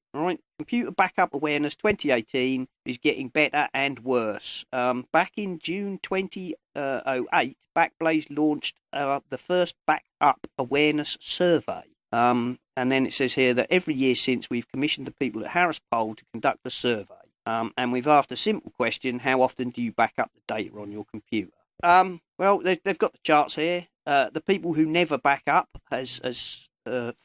Computer Backup Awareness 2018 is getting better and worse. Back in June 2008, Backblaze launched the first backup awareness survey. And then it says here that every year since, we've commissioned the people at Harris Poll to conduct a survey. And we've asked a simple question: how often do you back up the data on your computer? Well, Well, they've got the charts here. The people who never back up has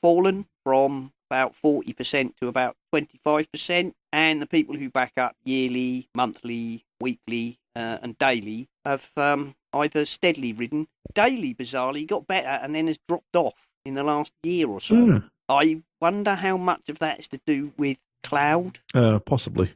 fallen from about 40% to about 25%, and the people who back up yearly, monthly, weekly, and daily have either steadily risen. Daily, bizarrely, got better and then has dropped off in the last year or so. I wonder how much of that is to do with cloud. Possibly.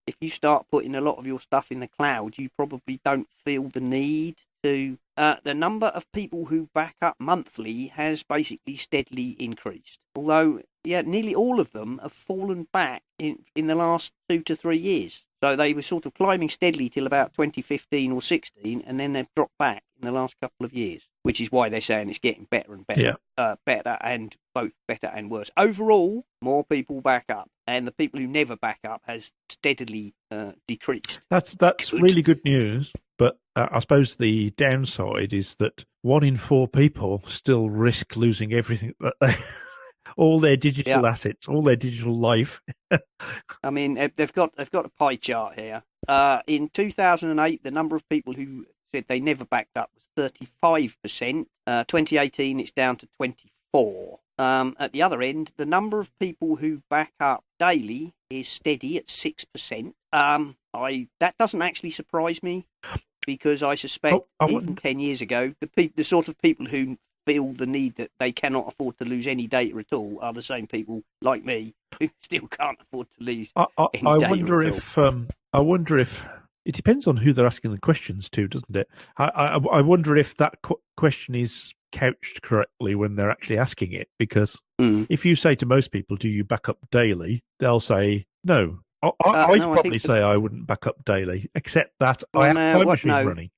If you start putting a lot of your stuff in the cloud, you probably don't feel the need to. The number of people who back up monthly has basically steadily increased. Although, nearly all of them have fallen back in the last 2 to 3 years. So they were sort of climbing steadily till about 2015 or 16, and then they've dropped back in the last couple of years, which is why they're saying it's getting better and better. Better and both better and worse. Overall, more people back up, and the people who never back up has steadily decreased. That's really good news. But I suppose the downside is that 1 in 4 people still risk losing everything that they, all their digital assets, all their digital life. I mean, they've got a pie chart here. In 2008, the number of people who said they never backed up was 35%. 2018, it's down to 24%. At the other end, the number of people who back up daily is steady at 6%. That doesn't actually surprise me, because I suspect even 10 years ago, the sort of people who feel the need that they cannot afford to lose any data at all are the same people like me who still can't afford to lose any data at all. I wonder if it depends on who they're asking the questions to, doesn't it? I wonder if that question is couched correctly when they're actually asking it, because if you say to most people, do you back up daily, they'll say no. I'd probably say I wouldn't back up daily, except that I have my machine running.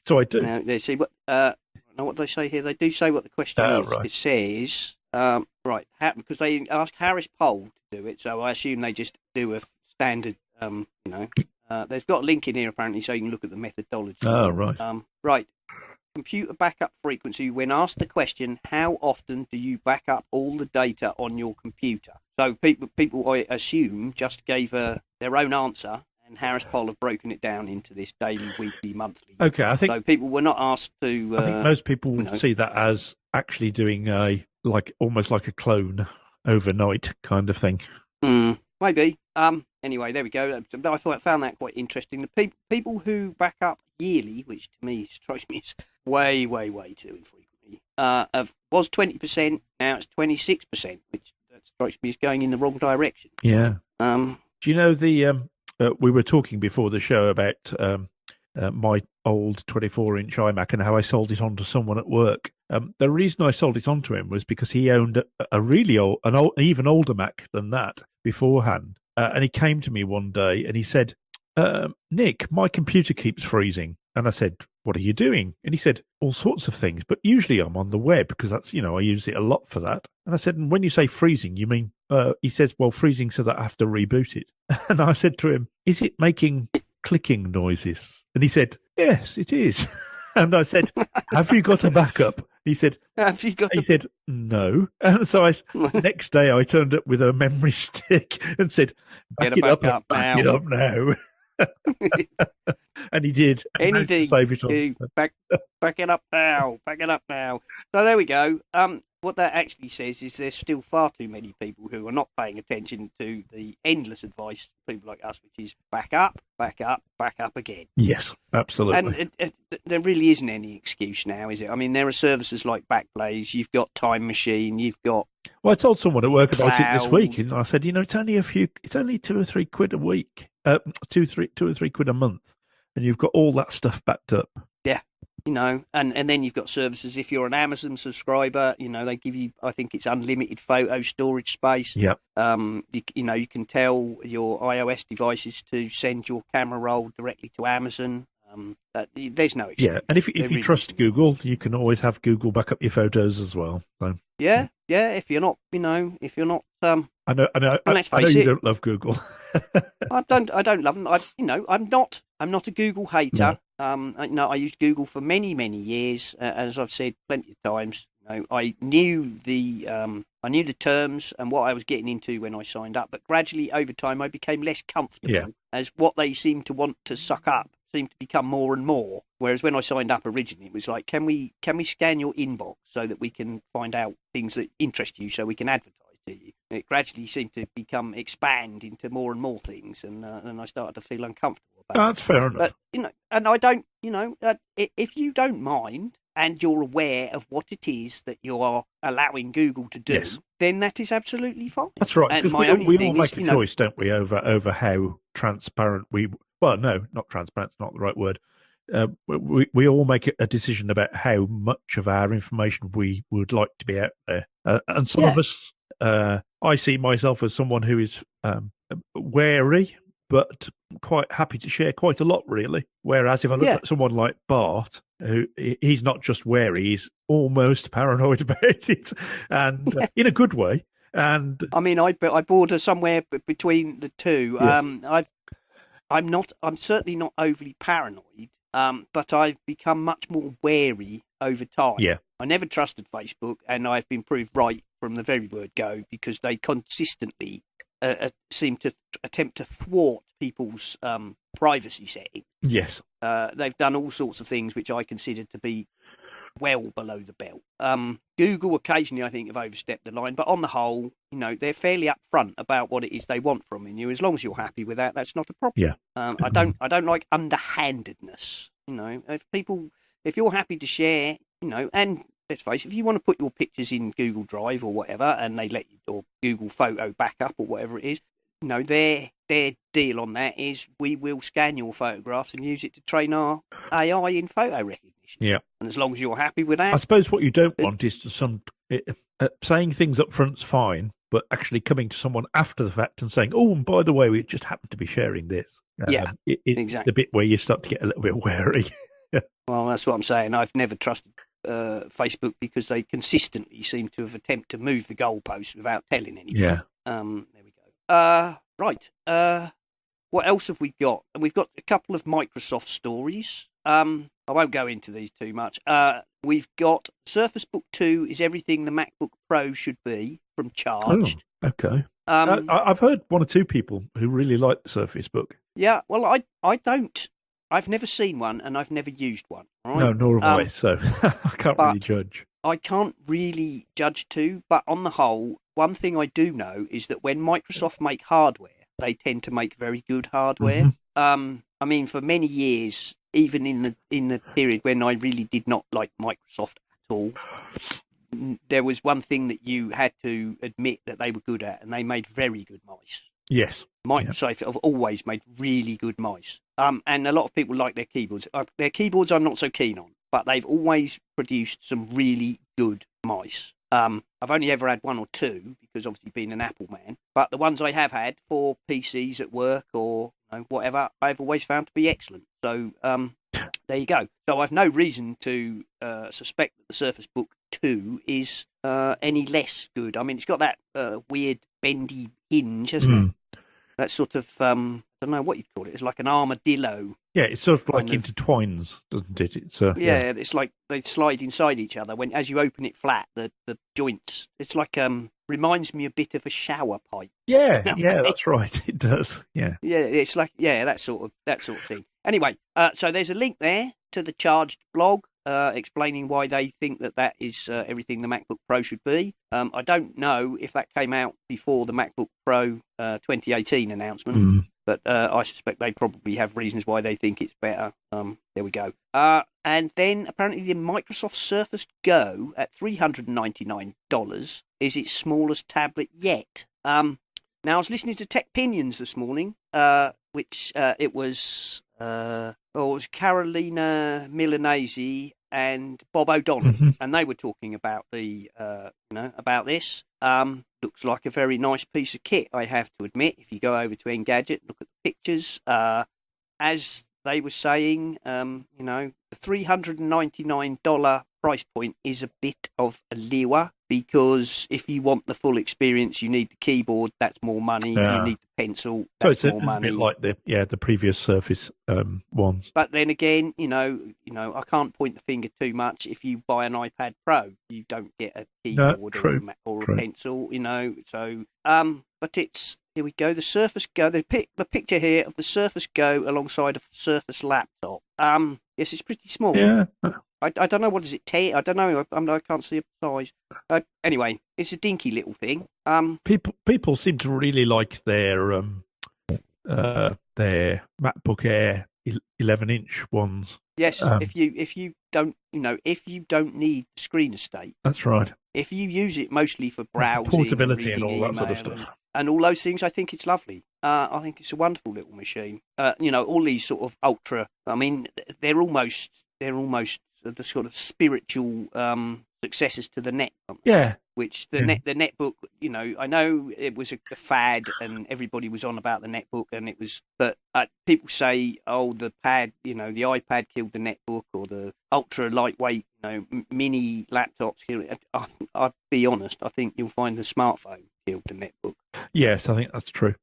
So I do. Now, let's see what they say here. They do say what the question is. Right. It says, because they asked Harris Poll to do it, so I assume they just do a standard, they've got a link in here apparently, so you can look at the methodology. Oh, right. Right. Computer backup frequency. When asked the question, how often do you back up all the data on your computer? So people I assume, just gave their own answer, and Harris Poll have broken it down into this daily, weekly, monthly. Okay, I think so. People were not asked to. I think most people would see that as actually doing almost like a clone overnight kind of thing. Maybe. Anyway, there we go. I found that quite interesting. The people who back up yearly, which to me strikes me as way, way, way too infrequently, was 20%. Now it's 26%, which strikes me as going in the wrong direction. Yeah. Do you know we were talking before the show about my old 24-inch iMac and how I sold it on to someone at work. The reason I sold it on to him was because he owned a really old, an even older Mac than that beforehand. And he came to me one day and he said, Nick, my computer keeps freezing. And I said, what are you doing? And he said, all sorts of things, but usually I'm on the web because that's, I use it a lot for that. And I said, and when you say freezing, you mean, he says, well, freezing so that I have to reboot it. And I said to him, is it making clicking noises? And he said, yes, it is. And I said, have you got a backup? He said, he said, no. And so next day I turned up with a memory stick and said, back it up now. And he did. Anything to back it up now. Back it up now. So there we go. What that actually says is there's still far too many people who are not paying attention to the endless advice people like us, which is back up, back up, back up again. Yes, absolutely. And there really isn't any excuse now, is it? I mean, there are services like Backblaze, you've got Time Machine, you've got. Well, I told someone at work about it this week, and I said, it's only it's only 2 or 3 quid a week, 2 or 3 quid a month, and you've got all that stuff backed up. Yeah. And then you've got services. If you're an Amazon subscriber, they give you, I think it's unlimited photo storage space. Yeah. You can tell your iOS devices to send your camera roll directly to Amazon. There's no excuse. Yeah, and if you trust Google, you can always have Google back up your photos as well. So. Yeah. If you're not, I know you don't love Google. I don't love them. I'm not a Google hater. No. I used Google for many, many years, as I've said plenty of times. I knew the terms and what I was getting into when I signed up, but gradually over time I became less comfortable as what they seemed to want to suck up seem to become more and more. Whereas when I signed up originally, it was like, can we scan your inbox so that we can find out things that interest you, so we can advertise to you? And it gradually seemed to expand into more and more things, and I started to feel uncomfortable about That's fair enough. But and I don't, if you don't mind and you're aware of what it is that you are allowing Google to do, then that is absolutely fine. That's right. And we all make a choice, don't we, over how transparent we. Well, no, not transparent. It's not the right word. We all make a decision about how much of our information we would like to be out there, and some of us. I see myself as someone who is wary, but quite happy to share quite a lot, really. Whereas if I look at someone like Bart, who he's not just wary, he's almost paranoid about it, and in a good way. And I mean, I border somewhere between the two. Yes. I'm certainly not overly paranoid, but I've become much more wary over time. Yeah. I never trusted Facebook, and I've been proved right from the very word go, because they consistently seem to attempt to thwart people's privacy settings. Yes. They've done all sorts of things which I consider to be well below the belt. Google occasionally, I think, have overstepped the line, but on the whole, they're fairly upfront about what it is they want from you. As long as you're happy with that, that's not a problem. Yeah. I don't like underhandedness. If you're happy to share, and let's face it, if you want to put your pictures in Google Drive or whatever, and they let you, or Google Photo Backup or whatever it is, their deal on that is we will scan your photographs and use it to train our AI in photo recognition. Yeah. And as long as you're happy with that, I suppose what you don't want is saying things up front's fine, but actually coming to someone after the fact and saying, "Oh, and by the way, we just happen to be sharing this." Exactly. The bit where you start to get a little bit wary. Well, that's what I'm saying. I've never trusted Facebook, because they consistently seem to have attempted to move the goalposts without telling anyone. Yeah. There we go. Right. What else have we got? We've got a couple of Microsoft stories. I won't go into these too much. We've got Surface Book 2 is everything the MacBook Pro should be, from Charged. Oh, okay. I've heard one or two people who really like the Surface Book. Yeah, well, I don't. I've never seen one, and I've never used one. Right? No, nor have I, so I can't really judge. I can't really judge too, but on the whole, one thing I do know is that when Microsoft make hardware, they tend to make very good hardware. Mm-hmm. I mean, for many years, even in the period when I really did not like Microsoft at all, there was one thing that you had to admit that they were good at, and they made very good mice. Yes. Microsoft have always made really good mice. And a lot of people like their keyboards. Their keyboards I'm not so keen on, but they've always produced some really good mice. I've only ever had one or two, because obviously being an Apple man, but the ones I have had for PCs at work or whatever, I've always found to be excellent. So there you go. So I've no reason to suspect that the Surface Book 2 is any less good. I mean, it's got that weird bendy hinge, hasn't it? That sort of, I don't know what you'd call it. It's like an armadillo. Yeah, it's sort of like intertwines, doesn't it? It's it's like they slide inside each other. As you open it flat, the joints. It's like reminds me a bit of a shower pipe. Yeah, that's right. It does. Yeah. Yeah, it's like that sort of thing. Anyway, so there's a link there to the Charged blog. Explaining why they think that is everything the MacBook Pro should be. I don't know if that came out before the MacBook Pro 2018 announcement, but I suspect they probably have reasons why they think it's better. There we go. And then apparently the Microsoft Surface Go at $399 is its smallest tablet yet. Now, I was listening to Tech Pinions this morning, which it was Carolina Milanese and Bob O'Donnell, and they were talking about about this. Looks like a very nice piece of kit, I have to admit. If you go over to Engadget, look at the pictures. As they were saying, the $399 price point is a bit of a lure, because if you want the full experience, you need the keyboard. That's more money. You need the pencil. That's more money. A bit like the previous Surface ones. But then again, I can't point the finger too much. If you buy an iPad Pro, you don't get a keyboard or a pencil. So, but it's here we go. The Surface Go. They pick the picture here of the Surface Go alongside a Surface laptop. Yes, it's pretty small. Yeah. I don't know, what is it, 10? I don't know. I can't see a size. Anyway, it's a dinky little thing. People seem to really like their MacBook Air 11-inch ones. Yes, if you don't need screen estate. That's right. If you use it mostly for browsing, portability, and all that email, sort of stuff, and all those things, I think it's lovely. I think it's a wonderful little machine. All these sort of ultra. I mean, they're almost the sort of spiritual successors to the Net. Yeah. Which the netbook, I know it was a fad and everybody was on about the netbook, and it was, but people say, oh, the pad, the iPad killed the netbook, or the ultra lightweight, mini laptops killed it. I'll be honest, I think you'll find the smartphone killed the netbook. Yes, I think that's true.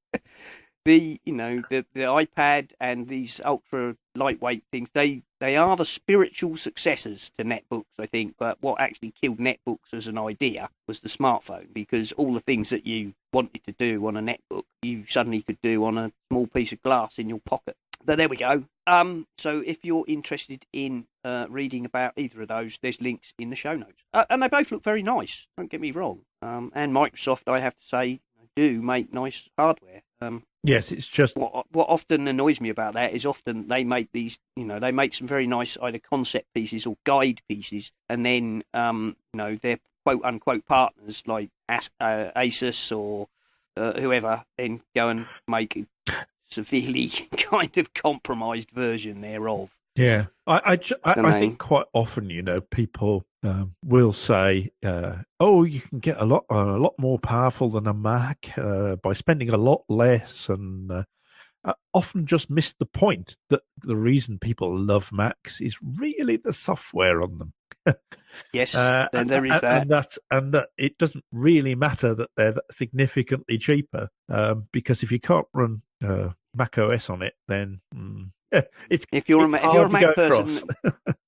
The iPad and these ultra lightweight things, they are the spiritual successors to netbooks, I think. But what actually killed netbooks as an idea was the smartphone, because all the things that you wanted to do on a netbook, you suddenly could do on a small piece of glass in your pocket. But there we go. So if you're interested in reading about either of those, there's links in the show notes. And they both look very nice, don't get me wrong. And Microsoft, I have to say, do make nice hardware. Yes, it's just what often annoys me about that is often they make these, they make some very nice either concept pieces or guide pieces, and then their quote unquote partners like Asus or whoever then go and make a severely kind of compromised version thereof. Yeah, I think quite often, people will say, "Oh, you can get a lot more powerful than a Mac by spending a lot less," and often just miss the point that the reason people love Macs is really the software on them. Yes, then there is that, and that it doesn't really matter that they're significantly cheaper, because if you can't run Mac OS on it, then if you're a Mac person,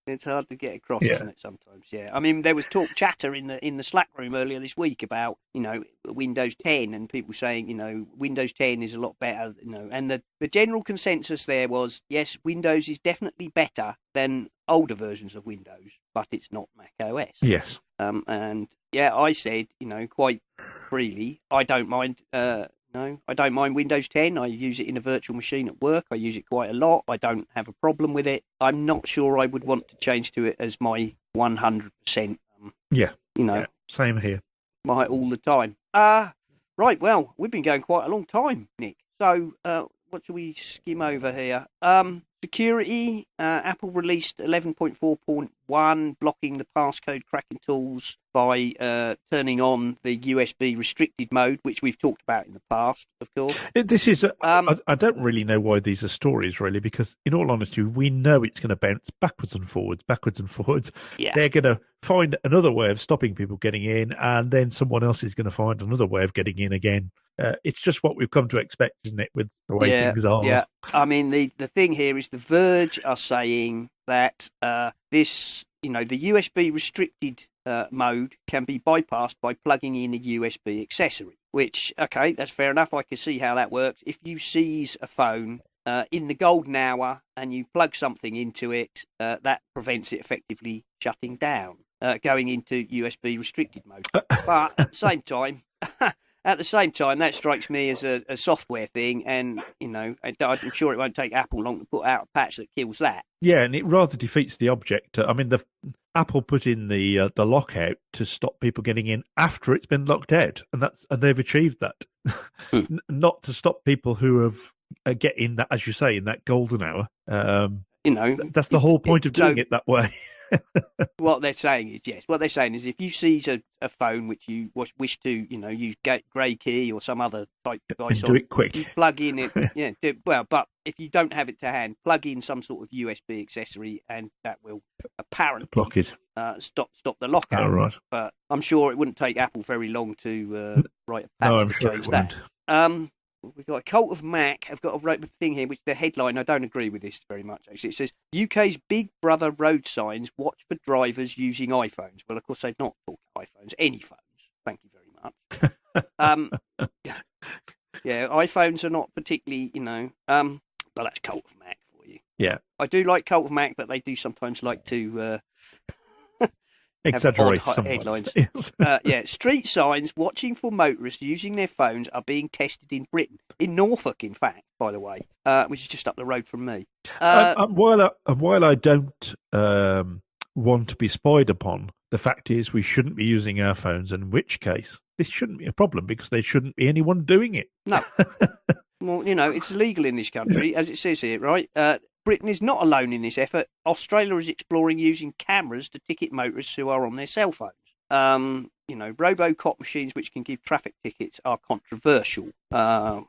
it's hard to get across, isn't it? Sometimes, yeah. I mean, there was chatter in the Slack room earlier this week about Windows 10 and people saying Windows 10 is a lot better, and the general consensus there was yes, Windows is definitely better than older versions of Windows, but it's not Mac OS. Yes. And yeah, I said quite freely, I don't mind. No, I don't mind Windows 10. I use it in a virtual machine at work. I use it quite a lot. I don't have a problem with it. I'm not sure I would want to change to it as my 100%. Same here. My all the time. Right, well, we've been going quite a long time, Nick. So, what should we skim over here? Security, Apple released 11.4.1, blocking the passcode cracking tools by turning on the USB restricted mode, which we've talked about in the past, of course. This is, I don't really know why these are stories, really, because in all honesty, we know it's going to bounce backwards and forwards. Yeah. They're going to find another way of stopping people getting in, and then someone else is going to find another way of getting in again. It's just what we've come to expect, isn't it, with the way things are? Yeah, I mean, the thing here is The Verge are saying that this, the USB restricted mode can be bypassed by plugging in a USB accessory, which, okay, that's fair enough. I can see how that works. If you seize a phone in the golden hour and you plug something into it, that prevents it effectively shutting down, going into USB restricted mode. But at the same time... At the same time, that strikes me as a software thing, and I'm sure it won't take Apple long to put out a patch that kills that. Yeah, and it rather defeats the object. I mean, Apple put in the lockout to stop people getting in after it's been locked out, and they've achieved that. Not to stop people who have get in that, as you say, in that golden hour. That's the whole point of doing it that way. What they're saying is if you seize a phone which you wish to use grey key or some other type device do it quick, you plug in it but if you don't have it to hand, plug in some sort of USB accessory, and that will apparently block it, stop the lockout. Right. But I'm sure it wouldn't take Apple very long to write a patch to change that. We've got a Cult of Mac. I've got a thing here, which the headline, I don't agree with this very much, actually. It says, UK's Big Brother road signs watch for drivers using iPhones. Well, of course, they're not talking iPhones, any phones. Thank you very much. Yeah, iPhones are not particularly, but that's Cult of Mac for you. Yeah. I do like Cult of Mac, but they do sometimes like to exaggerate have odd headlines. Yes. Street signs watching for motorists using their phones are being tested in Britain, in Norfolk, in fact, by the way, which is just up the road from me. While I don't want to be spied upon, the fact is we shouldn't be using our phones, in which case this shouldn't be a problem because there shouldn't be anyone doing it. No. Well, it's illegal in this country, as it says here, right? Britain is not alone in this effort. Australia is exploring using cameras to ticket motorists who are on their cell phones. Robocop machines which can give traffic tickets are controversial. I've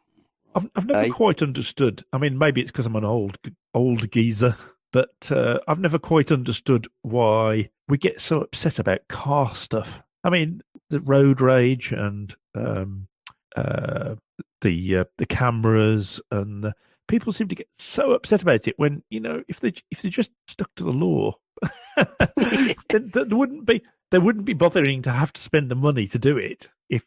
never quite understood. I mean, maybe it's because I'm an old geezer, but I've never quite understood why we get so upset about car stuff. I mean, the road rage and the cameras and people seem to get so upset about it when if they just stuck to the law, then they wouldn't be bothering to have to spend the money to do it if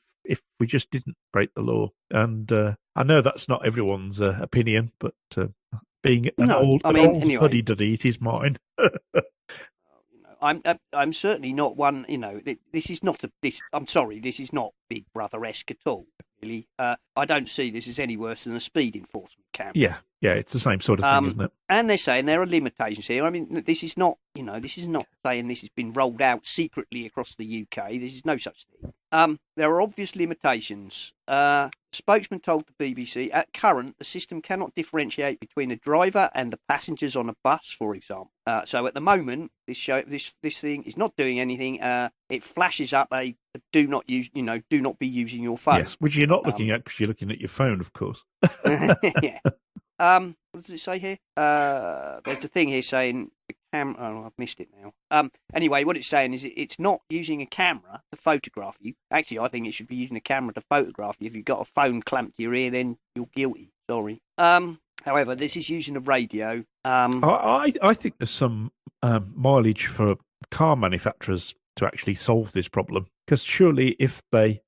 we just didn't break the law. And I know that's not everyone's opinion, but being an old fuddy-duddy, it is mine. I'm certainly not one. This is not I'm sorry, this is not Big Brother-esque at all. Really, I don't see this as any worse than a speed enforcement camera. Yeah, it's the same sort of thing, isn't it? And they're saying there are limitations here. I mean, this is not saying this has been rolled out secretly across the UK. This is no such thing. There are obvious limitations. Spokesman told the BBC, at current, the system cannot differentiate between a driver and the passengers on a bus, for example. So at the moment, this thing is not doing anything. It flashes up a do not be using your phone. Yes, which you're not looking at because you're looking at your phone, of course. Yeah. What does it say here? There's a thing here saying the camera. Oh, I've missed it now. Anyway, what it's saying is it's not using a camera to photograph you. Actually, I think it should be using a camera to photograph you. If you've got a phone clamped to your ear, then you're guilty. Sorry. However, this is using a radio. I think there's some mileage for car manufacturers to actually solve this problem, because surely if they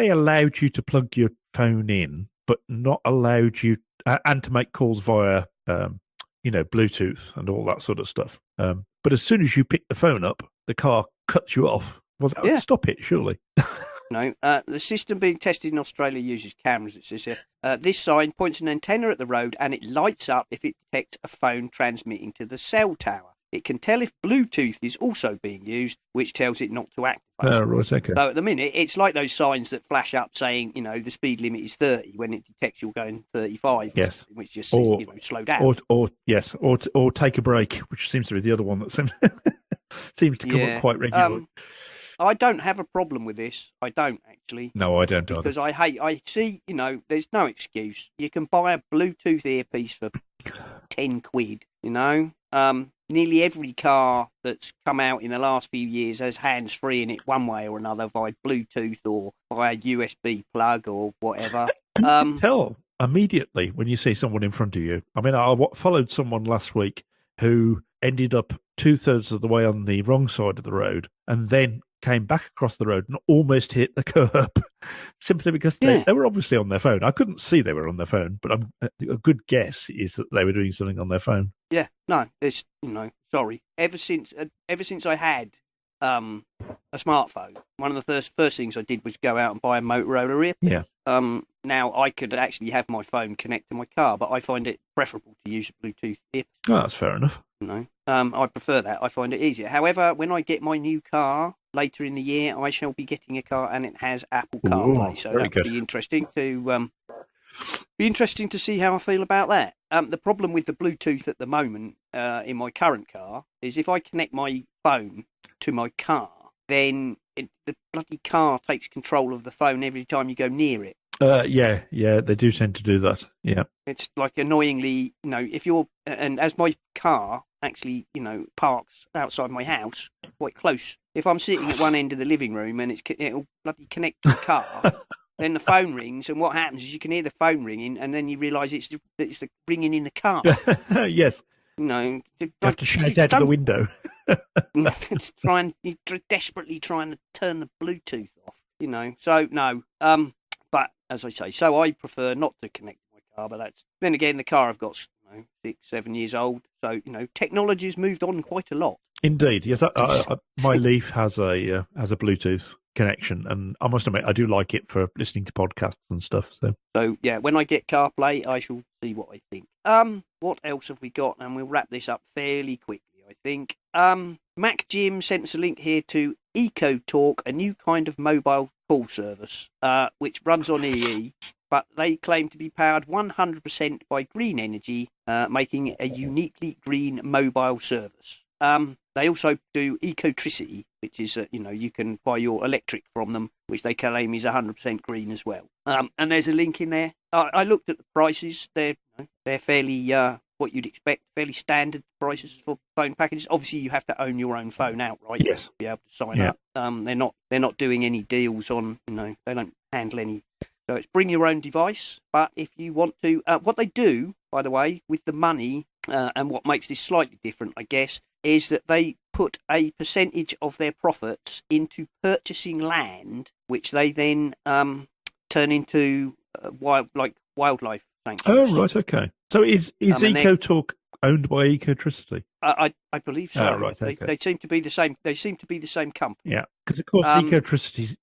allowed you to plug your phone in, but not allowed you and to make calls via Bluetooth and all that sort of stuff, but as soon as you pick the phone up, the car cuts you off. Well, that would stop it, surely. No, the system being tested in Australia uses cameras, it says here. This sign points an antenna at the road and it lights up if it detects a phone transmitting to the cell tower. It can tell if Bluetooth is also being used, which tells it not to activate. Right, okay. So at the minute, it's like those signs that flash up saying, the speed limit is 30 when it detects you're going 35. Yes. Which just says, slow down. Or take a break, which seems to be the other one that seems to come up quite regularly. I don't have a problem with this. I don't, actually. No, I don't because I see, there's no excuse. You can buy a Bluetooth earpiece for 10 quid, Nearly every car that's come out in the last few years has hands-free in it one way or another via Bluetooth or via USB plug or whatever. And you can tell immediately when you see someone in front of you. I mean, I followed someone last week who ended up 2/3 of the way on the wrong side of the road and then came back across the road and almost hit the curb simply because they were obviously on their phone. I couldn't see they were on their phone, but a good guess is that they were doing something on their phone. Yeah, no, it's, sorry. Ever since I had a smartphone, one of the first things I did was go out and buy a Motorola earpiece. Yeah. Now I could actually have my phone connect to my car, but I find it preferable to use a Bluetooth earpiece. Oh, that's fair enough. I prefer that. I find it easier. However, when I get my new car later in the year, I shall be getting a car and it has Apple CarPlay, so that'll be interesting to see how I feel about that. The problem with the Bluetooth at the moment in my current car is if I connect my phone to my car, then the bloody car takes control of the phone every time you go near it. Yeah, they do tend to do that. Yeah, it's like annoyingly, if you're and as my car actually, parks outside my house quite close. If I'm sitting at one end of the living room and it'll bloody connect to the car, then the phone rings, and what happens is you can hear the phone ringing, and then you realise it's the ringing in the car. Yes. You have to shout out of the window. You're desperately trying to turn the Bluetooth off. So no. But as I say, so I prefer not to connect to my car. But then again, the car I've got 6-7 years old, so technology has moved on quite a lot. Indeed, yes. My Leaf has a Bluetooth connection, and I must admit I do like it for listening to podcasts and stuff. So yeah, when I get CarPlay, I shall see what I think. What else have we got? And we'll wrap this up fairly quickly, I think. Mac Jim sent us a link here to EcoTalk, a new kind of mobile call service, which runs on EE, but they claim to be powered 100% by green energy, making it a uniquely green mobile service. They also do Ecotricity, which is, you can buy your electric from them, which they claim is 100% green as well. And there's a link in there. I looked at the prices. They're fairly what you'd expect, fairly standard prices for phone packages. Obviously, you have to own your own phone outright yes. to be able to sign up. They're not doing any deals on, they don't handle any. So it's bring your own device. But if you want to, what they do, by the way, with the money, and what makes this slightly different, I guess, is that they put a percentage of their profits into purchasing land, which they then turn into wildlife sanctuaries. Oh, right, okay. So is EcoTalk owned by Ecotricity? I believe so. Oh, right, okay. They seem to be the same. They seem to be the same company. Yeah, because of course Ecotricity's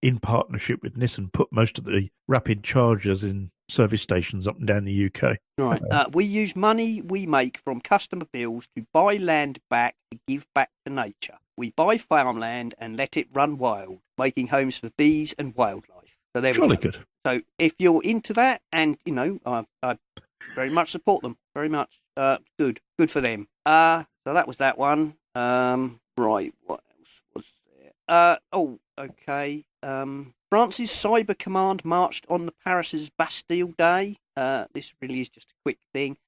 in partnership with Nissan put most of the rapid chargers in service stations up and down the UK. Right. We use money we make from customer bills to buy land back to give back to nature. We buy farmland and let it run wild, making homes for bees and wildlife. So there we go. Good. So if you're into that, and I very much support them. Very much. Good for them. So that was that one. Right. What else was there? Okay. France's cyber command marched on the Paris's Bastille Day. This really is just a quick thing.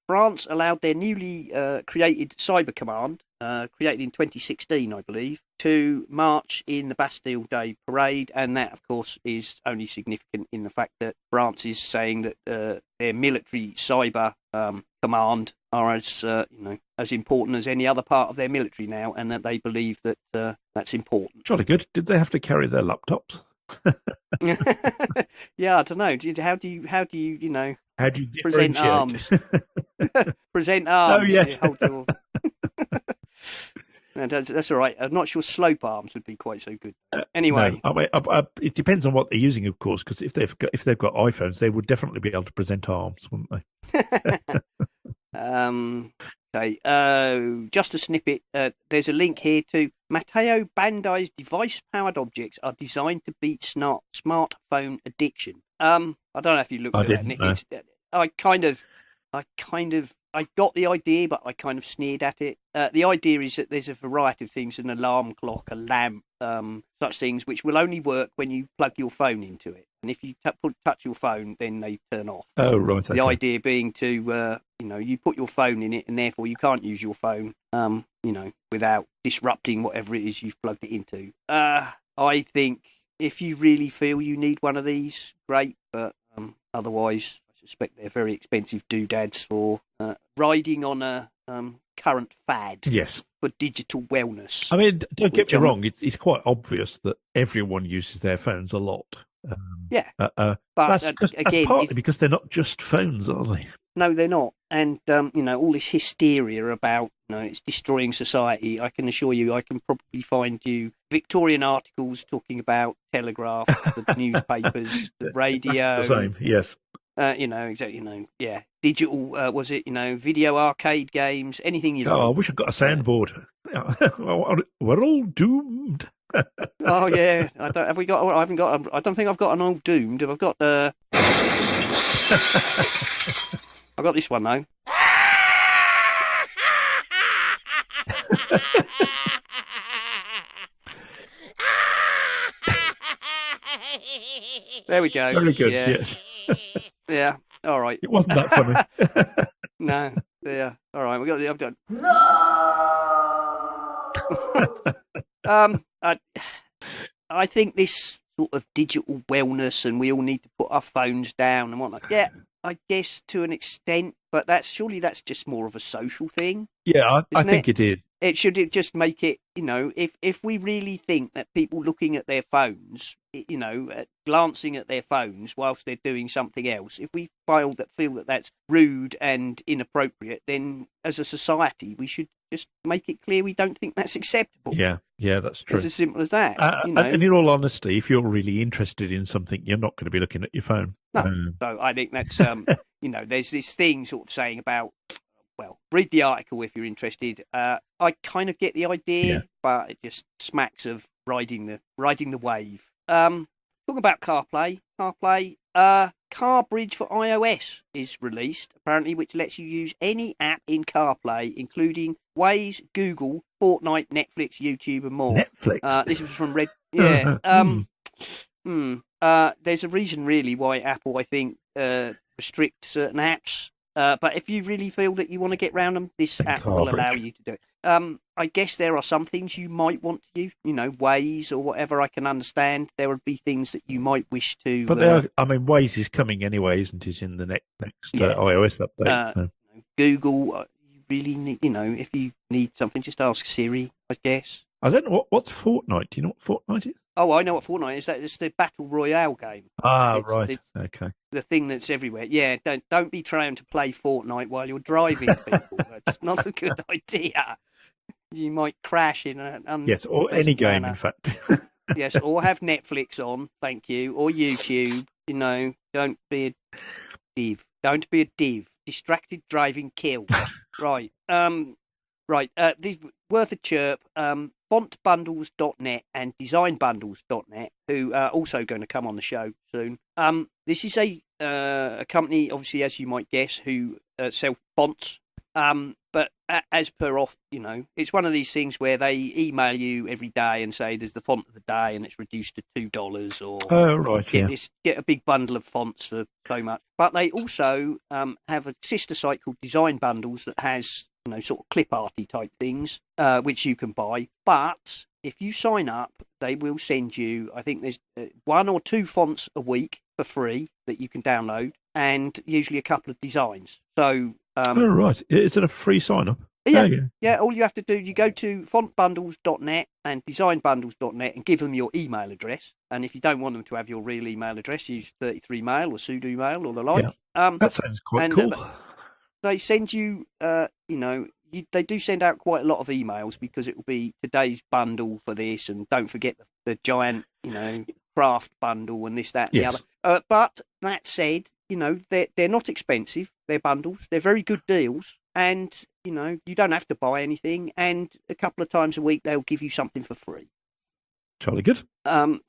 France allowed their newly created cyber command, created in 2016, I believe, to march in the Bastille Day parade, and that, of course, is only significant in the fact that France is saying that their military cyber command are as important as any other part of their military now, and that they believe that that's important. Jolly good. Did they have to carry their laptops? Yeah, I don't know. How do you present arms? Present arms. Oh yes. No, that's all right. I'm not sure slope arms would be quite so good. Anyway, no, it depends on what they're using, of course. Because if they've got iPhones, they would definitely be able to present arms, wouldn't they? Okay. Just a snippet. There's a link here to Matteo Bandai's device-powered objects are designed to beat smartphone addiction. I don't know if you looked at that, Nick. No. I got the idea, but I kind of sneered at it. The idea is that there's a variety of things, an alarm clock, a lamp, such things, which will only work when you plug your phone into it. And if you touch your phone, then they turn off. Oh, right. Okay. The idea being to, you put your phone in it, and therefore you can't use your phone, without disrupting whatever it is you've plugged it into. I think if you really feel you need one of these, great. But otherwise, I suspect they're very expensive doodads for riding on a current fad. Yes. For digital wellness. I mean, don't get me wrong. It's quite obvious that everyone uses their phones a lot. But that's again, partly because they're not just phones, are they? No, they're not. And all this hysteria about it's destroying society. I can assure you, I can probably find you Victorian articles talking about Telegraph, the newspapers, the radio. The same, yes. Digital, video arcade games, anything you like. Oh, I wish I'd got a soundboard. We're all doomed. Oh yeah, I don't think I've got an all doomed. I've got I've got this one though. There we go. Very good. Yeah. Yes. Yeah. All right. It wasn't that funny. No. Yeah. All right. I've done. I think this sort of digital wellness, and we all need to put our phones down and whatnot. Yeah, I guess to an extent, but that's just more of a social thing. Yeah, I think it is. it should just make it, if we really think that people looking at their phones, glancing at their phones whilst they're doing something else, if we feel that that's rude and inappropriate, then as a society we should just make it clear we don't think that's acceptable. Yeah, that's true. It's as simple as that. And in all honesty, if you're really interested in something, you're not going to be looking at your phone. No. So I think that's, there's this thing sort of saying about, well, read the article if you're interested. I kind of get the idea, but it just smacks of riding the wave. Talking about CarPlay, Car Bridge for iOS is released, apparently, which lets you use any app in CarPlay, including Waze, Google, Fortnite, Netflix, YouTube, and more. Netflix? This was from Red... Yeah. There's a reason, really, why Apple, I think, restrict certain apps. But if you really feel that you want to get around them, this app will allow you to do it. I guess there are some things you might want to use, Waze or whatever. I can understand there would be things that you might wish to. But Waze is coming anyway, isn't it? In the next iOS update. So. Google, you really need, if you need something, just ask Siri, I guess. I don't know what's Fortnite. Do you know what Fortnite is? Oh, I know what Fortnite is. It's the Battle Royale game. Right. Okay. The thing that's everywhere. Yeah, don't be trying to play Fortnite while you're driving, people. That's not a good idea. You might crash in an yes, or any game, manner. In fact. Yes, or have Netflix on, thank you, or YouTube. Don't be a div. Don't be a div. Distracted driving kills. Right. Right. These worth a chirp. Fontbundles.net and designbundles.net, who are also going to come on the show soon. This is a company, obviously, as you might guess, who sell fonts. But as per it's one of these things where they email you every day and say there's the font of the day and it's reduced to $2 or get a big bundle of fonts for so much. But they also have a sister site called Design Bundles that has sort of clip arty type things, which you can buy. But if you sign up, they will send you, I think there's 1 or 2 fonts a week for free that you can download, and usually a couple of designs. So, right. Is it a free sign up? Yeah. All you have to do, you go to fontbundles.net and designbundles.net and give them your email address. And if you don't want them to have your real email address, use 33mail or pseudo-mail or the like. Yeah. That sounds quite cool. They send you, they do send out quite a lot of emails because it will be today's bundle for this, and don't forget the giant, craft bundle and this, that, and the other. But that said, they're not expensive. They're bundles. They're very good deals, and you don't have to buy anything. And a couple of times a week, they'll give you something for free. Jolly good.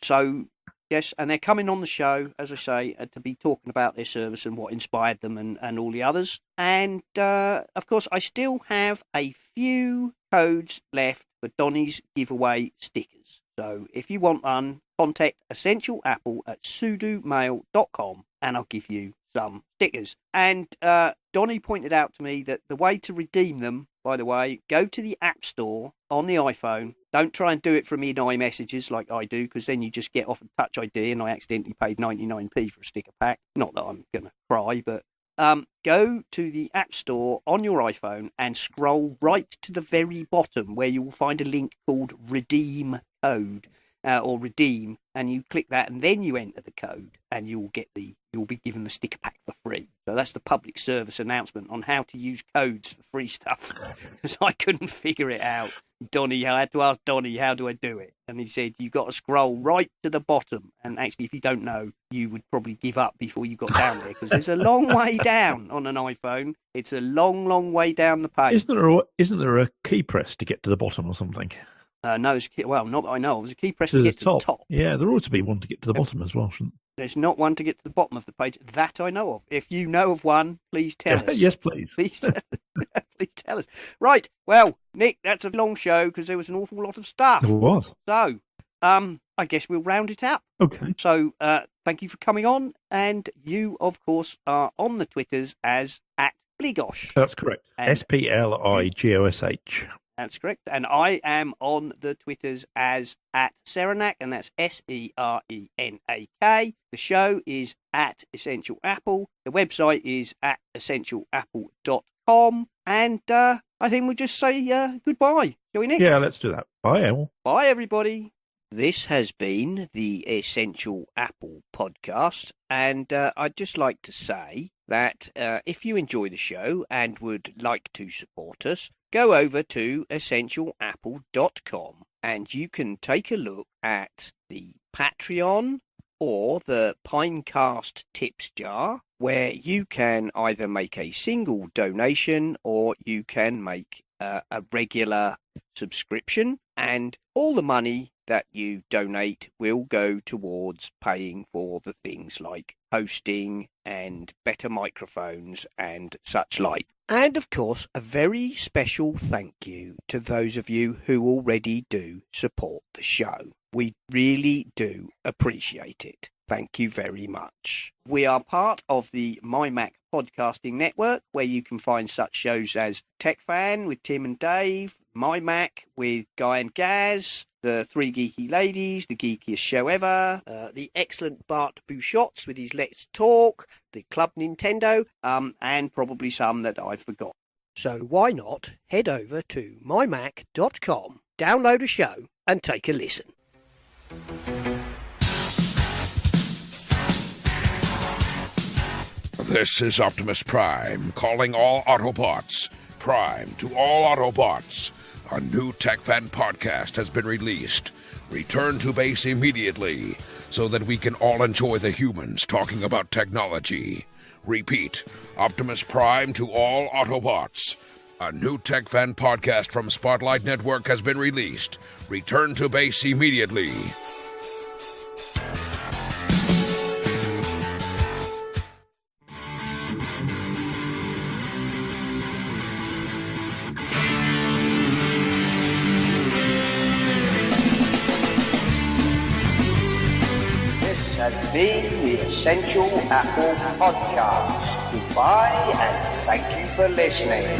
So. Yes, and they're coming on the show, as I say, to be talking about their service and what inspired them and all the others. And, of course, I still have a few codes left for Donny's giveaway stickers. So if you want one, contact EssentialApple at pseudomail.com and I'll give you some stickers. And Donny pointed out to me that the way to redeem them, by the way, go to the App Store on the iPhone. Don't try and do it from in iMessages like I do, because then you just get off of Touch ID and I accidentally paid 99p for a sticker pack. Not that I'm going to cry, but go to the App Store on your iPhone and scroll right to the very bottom where you will find a link called Redeem Code or Redeem, and you click that and then you enter the code and you'll be given the sticker pack for free. So that's the public service announcement on how to use codes for free stuff, because I couldn't figure it out. I had to ask Donny, how do I do it? And he said, you've got to scroll right to the bottom. And actually, if you don't know, you would probably give up before you got down there, because there's a long way down on an iPhone. It's a long, long way down the page. Isn't there a key press to get to the bottom or something? No, not that I know of. There's a key press to get to the top. Yeah, there ought to be one to get to the bottom as well, shouldn't there? There's not one to get to the bottom of the page that I know of. If you know of one, please tell us. Yes, please. Please tell us. Right. Well, Nick, that's a long show because there was an awful lot of stuff. There was. So, I guess we'll round it up. Okay. So, thank you for coming on. And you, of course, are on the Twitters as @Bligosh. That's correct. SPLIGOSH. That's correct. And I am on the Twitters as @Serenak, and that's SERENAK. The show is @EssentialApple. The website is @essentialapple.com. And I think we'll just say goodbye. Shall we, Nick? Yeah, let's do that. Bye, Emil. Bye, everybody. This has been the Essential Apple podcast, and I'd just like to say that if you enjoy the show and would like to support us, go over to essentialapple.com and you can take a look at the Patreon or the Pinecast tips jar, where you can either make a single donation or you can make a regular subscription, and all the money that you donate will go towards paying for the things like hosting and better microphones and such like. And of course, a very special thank you to those of you who already do support the show. We really do appreciate it. Thank you very much. We are part of the MyMac podcasting network, where you can find such shows as Tech Fan with Tim and Dave, MyMac with Guy and Gaz, the Three Geeky Ladies, the geekiest show ever, the excellent Bart Bouchotts with his Let's Talk, the Club Nintendo, and probably some that I've forgotten. So why not head over to mymac.com, download a show, and take a listen. This is Optimus Prime, calling all Autobots. Prime to all Autobots. A new Tech Fan podcast has been released. Return to base immediately, so that we can all enjoy the humans talking about technology. Repeat, Optimus Prime to all Autobots. A new Tech Fan podcast from Spotlight Network has been released. Return to base immediately. Has been the Essential Apple Podcast. Goodbye and thank you for listening.